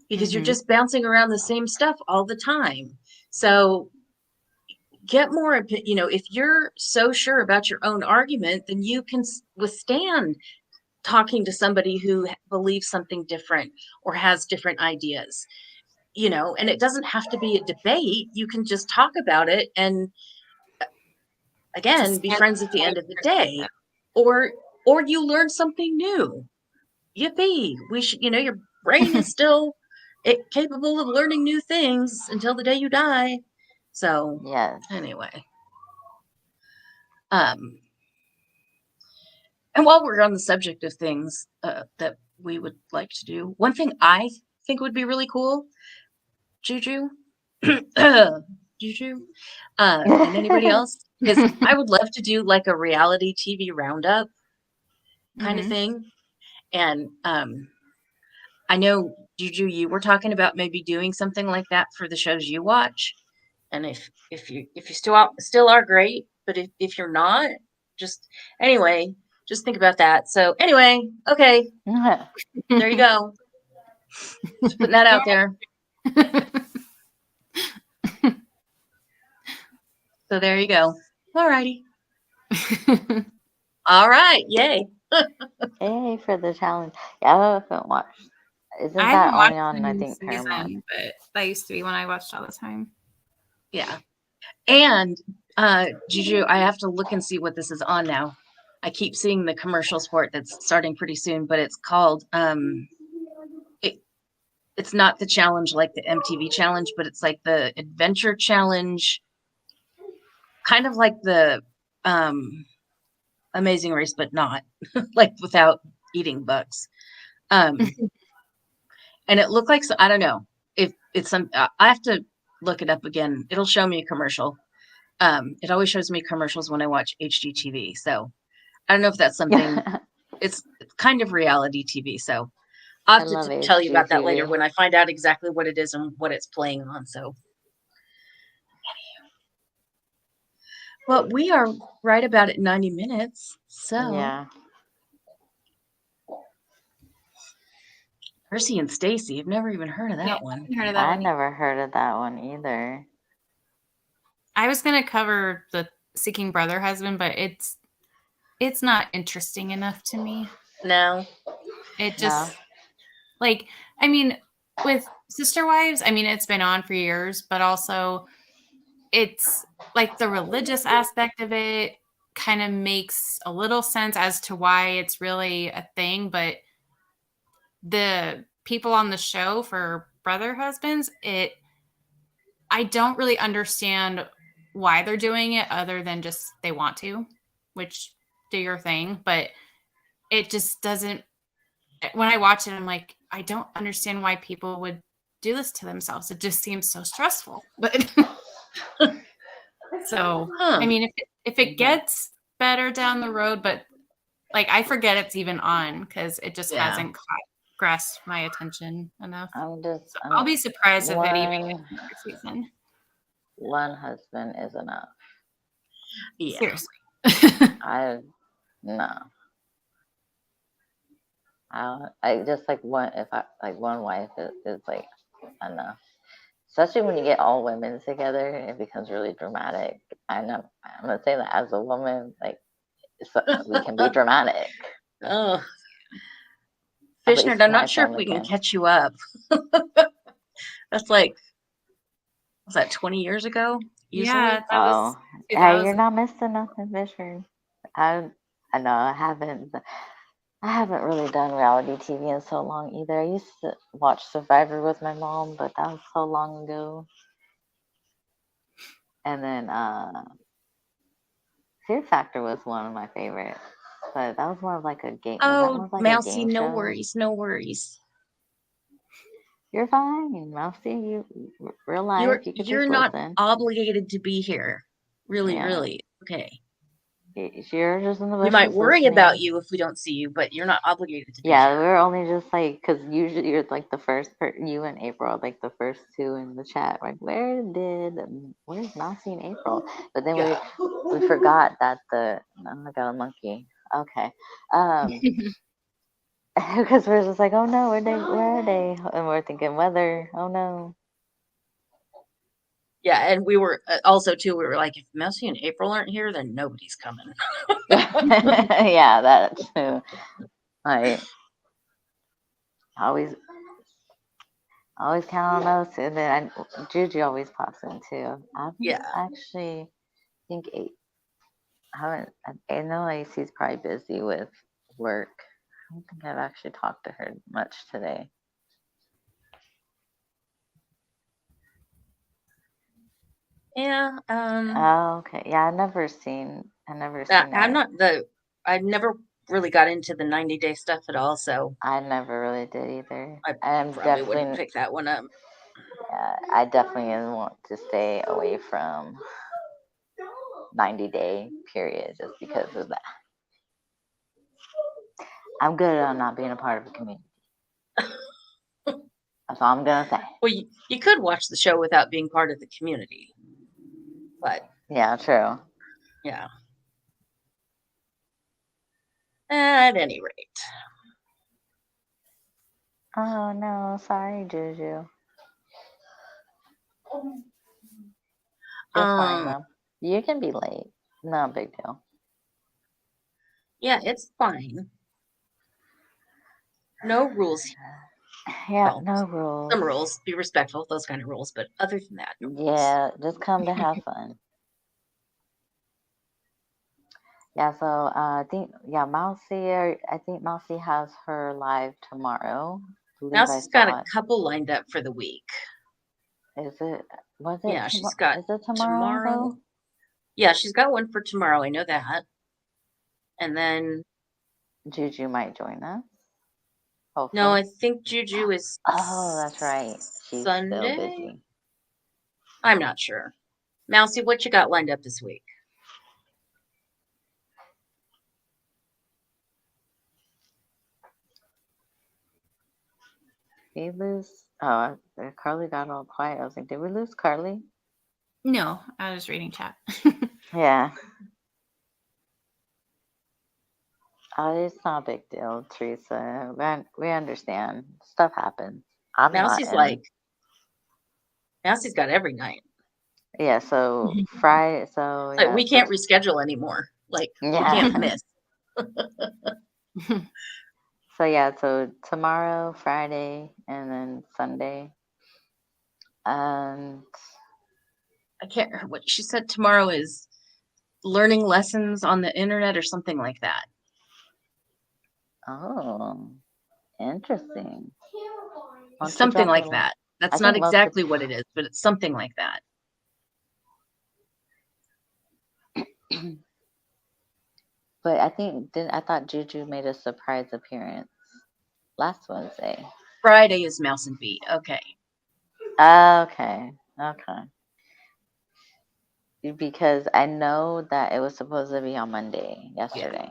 because you're just bouncing around the same stuff all the time. So get more, if you're so sure about your own argument, then you can withstand talking to somebody who believes something different or has different ideas, and it doesn't have to be a debate. You can just talk about it and again, be friends at the end of the day, or you learn something new. Yippee. We should, your brain is still capable of learning new things until the day you die. So anyway, and while we're on the subject of things that we would like to do, one thing I think would be really cool, Juju, Juju, and anybody else, is I would love to do like a reality TV roundup kind of thing. And I know, Juju, you were talking about maybe doing something like that for the shows you watch. And if you still are, great, but if you're not, just think about that. So anyway, okay, there you go. Just putting that out there. So there you go. All righty. All right. Yay. Yay for the challenge. Yeah, I haven't watched. Isn't I that haven't watched only on, the I new think, Paramount? season, but that used to be when I watched all the time. Yeah. And Juju, I have to look and see what this is on now. I keep seeing the commercials for it that's starting pretty soon, but it's called it's not the challenge like the MTV challenge, but it's like the adventure challenge, kind of like the Amazing Race, but not like without eating bugs. Um and it looked like, I don't know if it's some, I have to look it up again. It'll show me a commercial. It always shows me commercials when I watch HGTV. So I don't know if that's something, it's kind of reality TV. So I'll I have love to tell you about that later HGTV. when I find out exactly what it is and what it's playing on. So, well, we are right about at 90 minutes. So Yeah. Percy and Stacy, I've never even heard of Yeah, that one. I haven't heard of that I one. never heard of that one either. I was gonna cover the Seeking Brother Husband, but it's not interesting enough to me. No. It just like, I mean, with Sister Wives, I mean, it's been on for years, but also it's like the religious aspect of it kind of makes a little sense as to why it's really a thing, but the people on the show for brother husbands, I don't really understand why they're doing it other than just they want to, which do your thing, but it just doesn't, when I watch it, I'm like, I don't understand why people would do this to themselves. It just seems so stressful. But so, I mean, if it gets better down the road, but like I forget it's even on because it just hasn't grasped my attention enough. I'll be surprised if it even gets another season. One husband is enough. Yeah. Seriously. No. I just like one. If I like one wife is like enough. Especially when you get all women together, it becomes really dramatic. I'm gonna say that as a woman, like we can be dramatic. Oh, Fishner, I'm not sure if we can catch you up. That's like, was that 20 years ago? Usually? Yeah. Oh, hey, you're not missing nothing, Fisher. I know I haven't really done reality TV in so long either. I used to watch Survivor with my mom, but that was so long ago. And then Fear Factor was one of my favorites, but that was more of like a game. Oh, Mousy, no worries, no worries. You're fine, Mousy. You real life. You're not obligated to be here. Really, really. Okay. You're just in the bushes. We might worry about you if we don't see you, but you're not obligated to be here. here. We're only just like, because usually you're like the first you and April are like the first two in the chat. Like, where's Mousy and April? But then we forgot that I got a monkey. Okay. Because we're just like, oh no, where are they? And we're thinking weather. Oh no. Yeah, and we were also too. We were like, if Mousy and April aren't here, then nobody's coming. Yeah, that too. Like, always count on us, and then Juju always pops in too. Actually think I know AC's probably busy with work. I don't think I've actually talked to her much today. Yeah. Oh, okay. Yeah, I've never seen that. I never really got into the 90-day stuff at all, so I never really did either. I probably wouldn't pick that one up. Yeah, I definitely want to stay away from 90-day period just because of that. I'm good on not being a part of a community. That's all I'm gonna say. Well, you could watch the show without being part of the community, but yeah, true. Yeah. At any rate. Oh no, sorry, Juju. You're fine though. You can be late. No big deal. Yeah, it's fine. No rules. Yeah, Well, no rules. some rules. Be respectful, those kind of rules. But other than that, no rules. Yeah, just come to have fun. Yeah, so I think I think Mousy has her live tomorrow. I believe I Mousie's got saw a it. couple lined up for the week. Is it was it Yeah, she's got is it tomorrow tomorrow. though? Yeah, she's got one for tomorrow. I know that. And then Juju might join us. no, Hopefully. I think Juju is Oh, that's right. She's still Sunday. busy. I'm not sure. Mousie, what you got lined up this week? Did we lose? Oh, Carly got all quiet. I was like, did we lose Carly? No, I was reading chat. Yeah. Oh, it's not a big deal, Teresa. We understand. Stuff happens. I'm not Mousie's in. like, Mousie's got every night. Yeah, so Friday, so Like, yeah, we so can't reschedule anymore. Like, we yeah. can't miss. So yeah, so tomorrow, Friday, and then Sunday. And I can't remember what she said tomorrow is learning lessons on the internet or something like that. oh, interesting. Why don't you Something drop like your- that. I That's not think most exactly what it is, but it's something like that. But I thought Juju made a surprise appearance last Wednesday. Friday is Mouse and Bee. Okay. Okay. Because I know that it was supposed to be on Monday yesterday.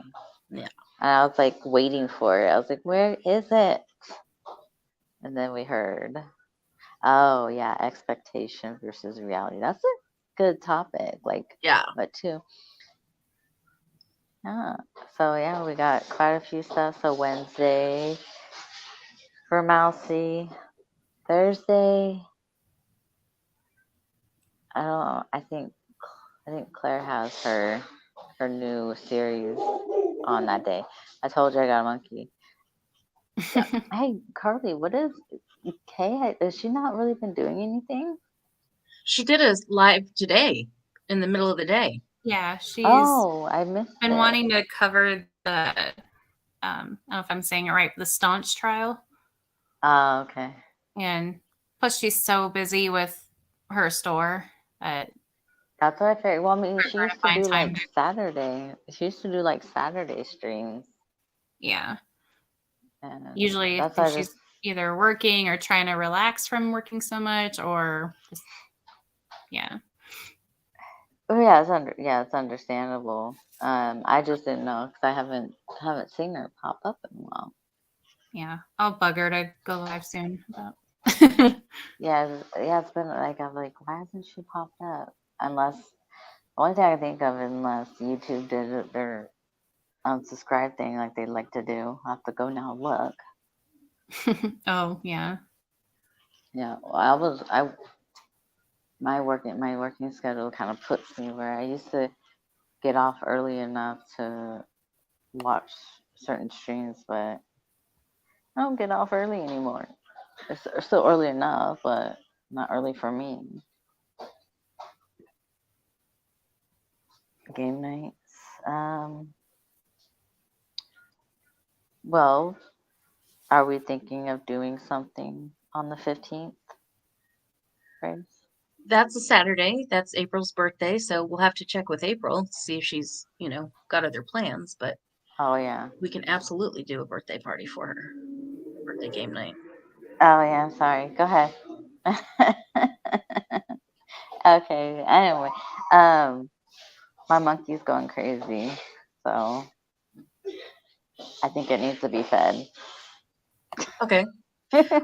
Yeah. And I was like waiting for it. I was like, where is it? And then we heard, oh yeah, expectation versus reality. That's a good topic. Like, Yeah. but too. Yeah. So yeah, we got quite a few stuff. So Wednesday for Mousy. Thursday, I don't know. I think Claire has her new series on that day. I told you I got a monkey. Hey, Carly, what is Kay? Has she not really been doing anything? She did a live today in the middle of the day. Yeah, she's Oh, I missed been it. wanting to cover the I don't know if I'm saying it right, the Staunch trial. Oh, okay. And plus she's so busy with her store that That's what I figured. Well, I mean, for she her to used to find do time like to, Saturday. She used to do like Saturday streams. yeah. And Usually I that's think why I she's just either working or trying to relax from working so much or just yeah. oh yeah, it's understandable. I just didn't know because I haven't seen her pop up in a while. Yeah. I'll bug her to go live soon about Yeah, it's been like I'm like, why hasn't she popped up? Unless the only thing I can think of, unless YouTube did their unsubscribe thing like they like to do. I'll have to go now and look. oh yeah. Yeah, well, my working schedule kind of puts me where I used to get off early enough to watch certain streams, but I don't get off early anymore. It's still early enough, but not early for me. Game nights. Well, are we thinking of doing something on the 15th, Grace? That's a Saturday. That's April's birthday, so we'll have to check with April, see if she's, got other plans, but Oh yeah. we can absolutely do a birthday party for her. Birthday game night. Oh yeah. Sorry. Go ahead. Okay. Anyway, my monkey's going crazy, so I think it needs to be fed. Okay.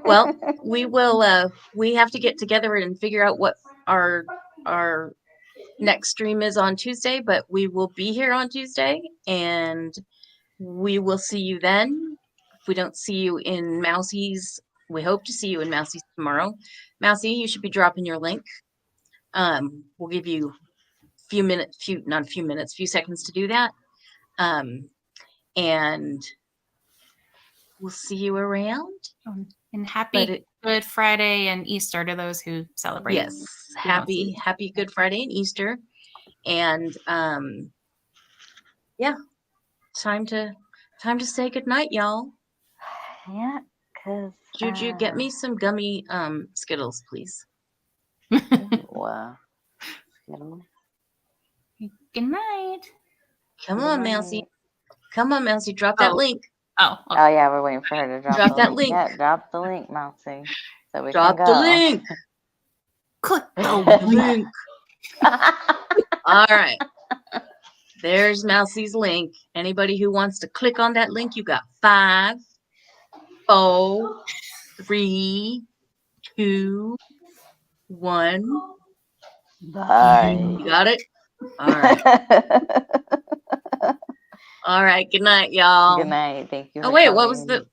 Well, we have to get together and figure out what our next stream is on Tuesday, but we will be here on Tuesday and we will see you then. If we don't see you in Mousie's, we hope to see you in Mousie's tomorrow. Mousie, you should be dropping your link. We'll give you few seconds to do that. And we'll see you around. And happy But Good Friday and Easter to those who celebrate. yes, happy Good Friday and Easter. And yeah, time to say goodnight, y'all. Yeah, because Juju, get me some gummy Skittles, please. Good night. Come on, Mousy. Come on, Mousy. Drop that link. Oh, okay. Oh yeah, we're waiting for her to drop, Drop the that link. link. Yeah, drop the link, Mousy. So we Drop can the go. link. Click The link. All right. There's Mousie's link. Anybody who wants to click on that link, you got 5, 4, 3, 2, 1. Bye. You got it? All right. All right. Good night, y'all. Good night. Thank you. Oh, for wait. What was coming. the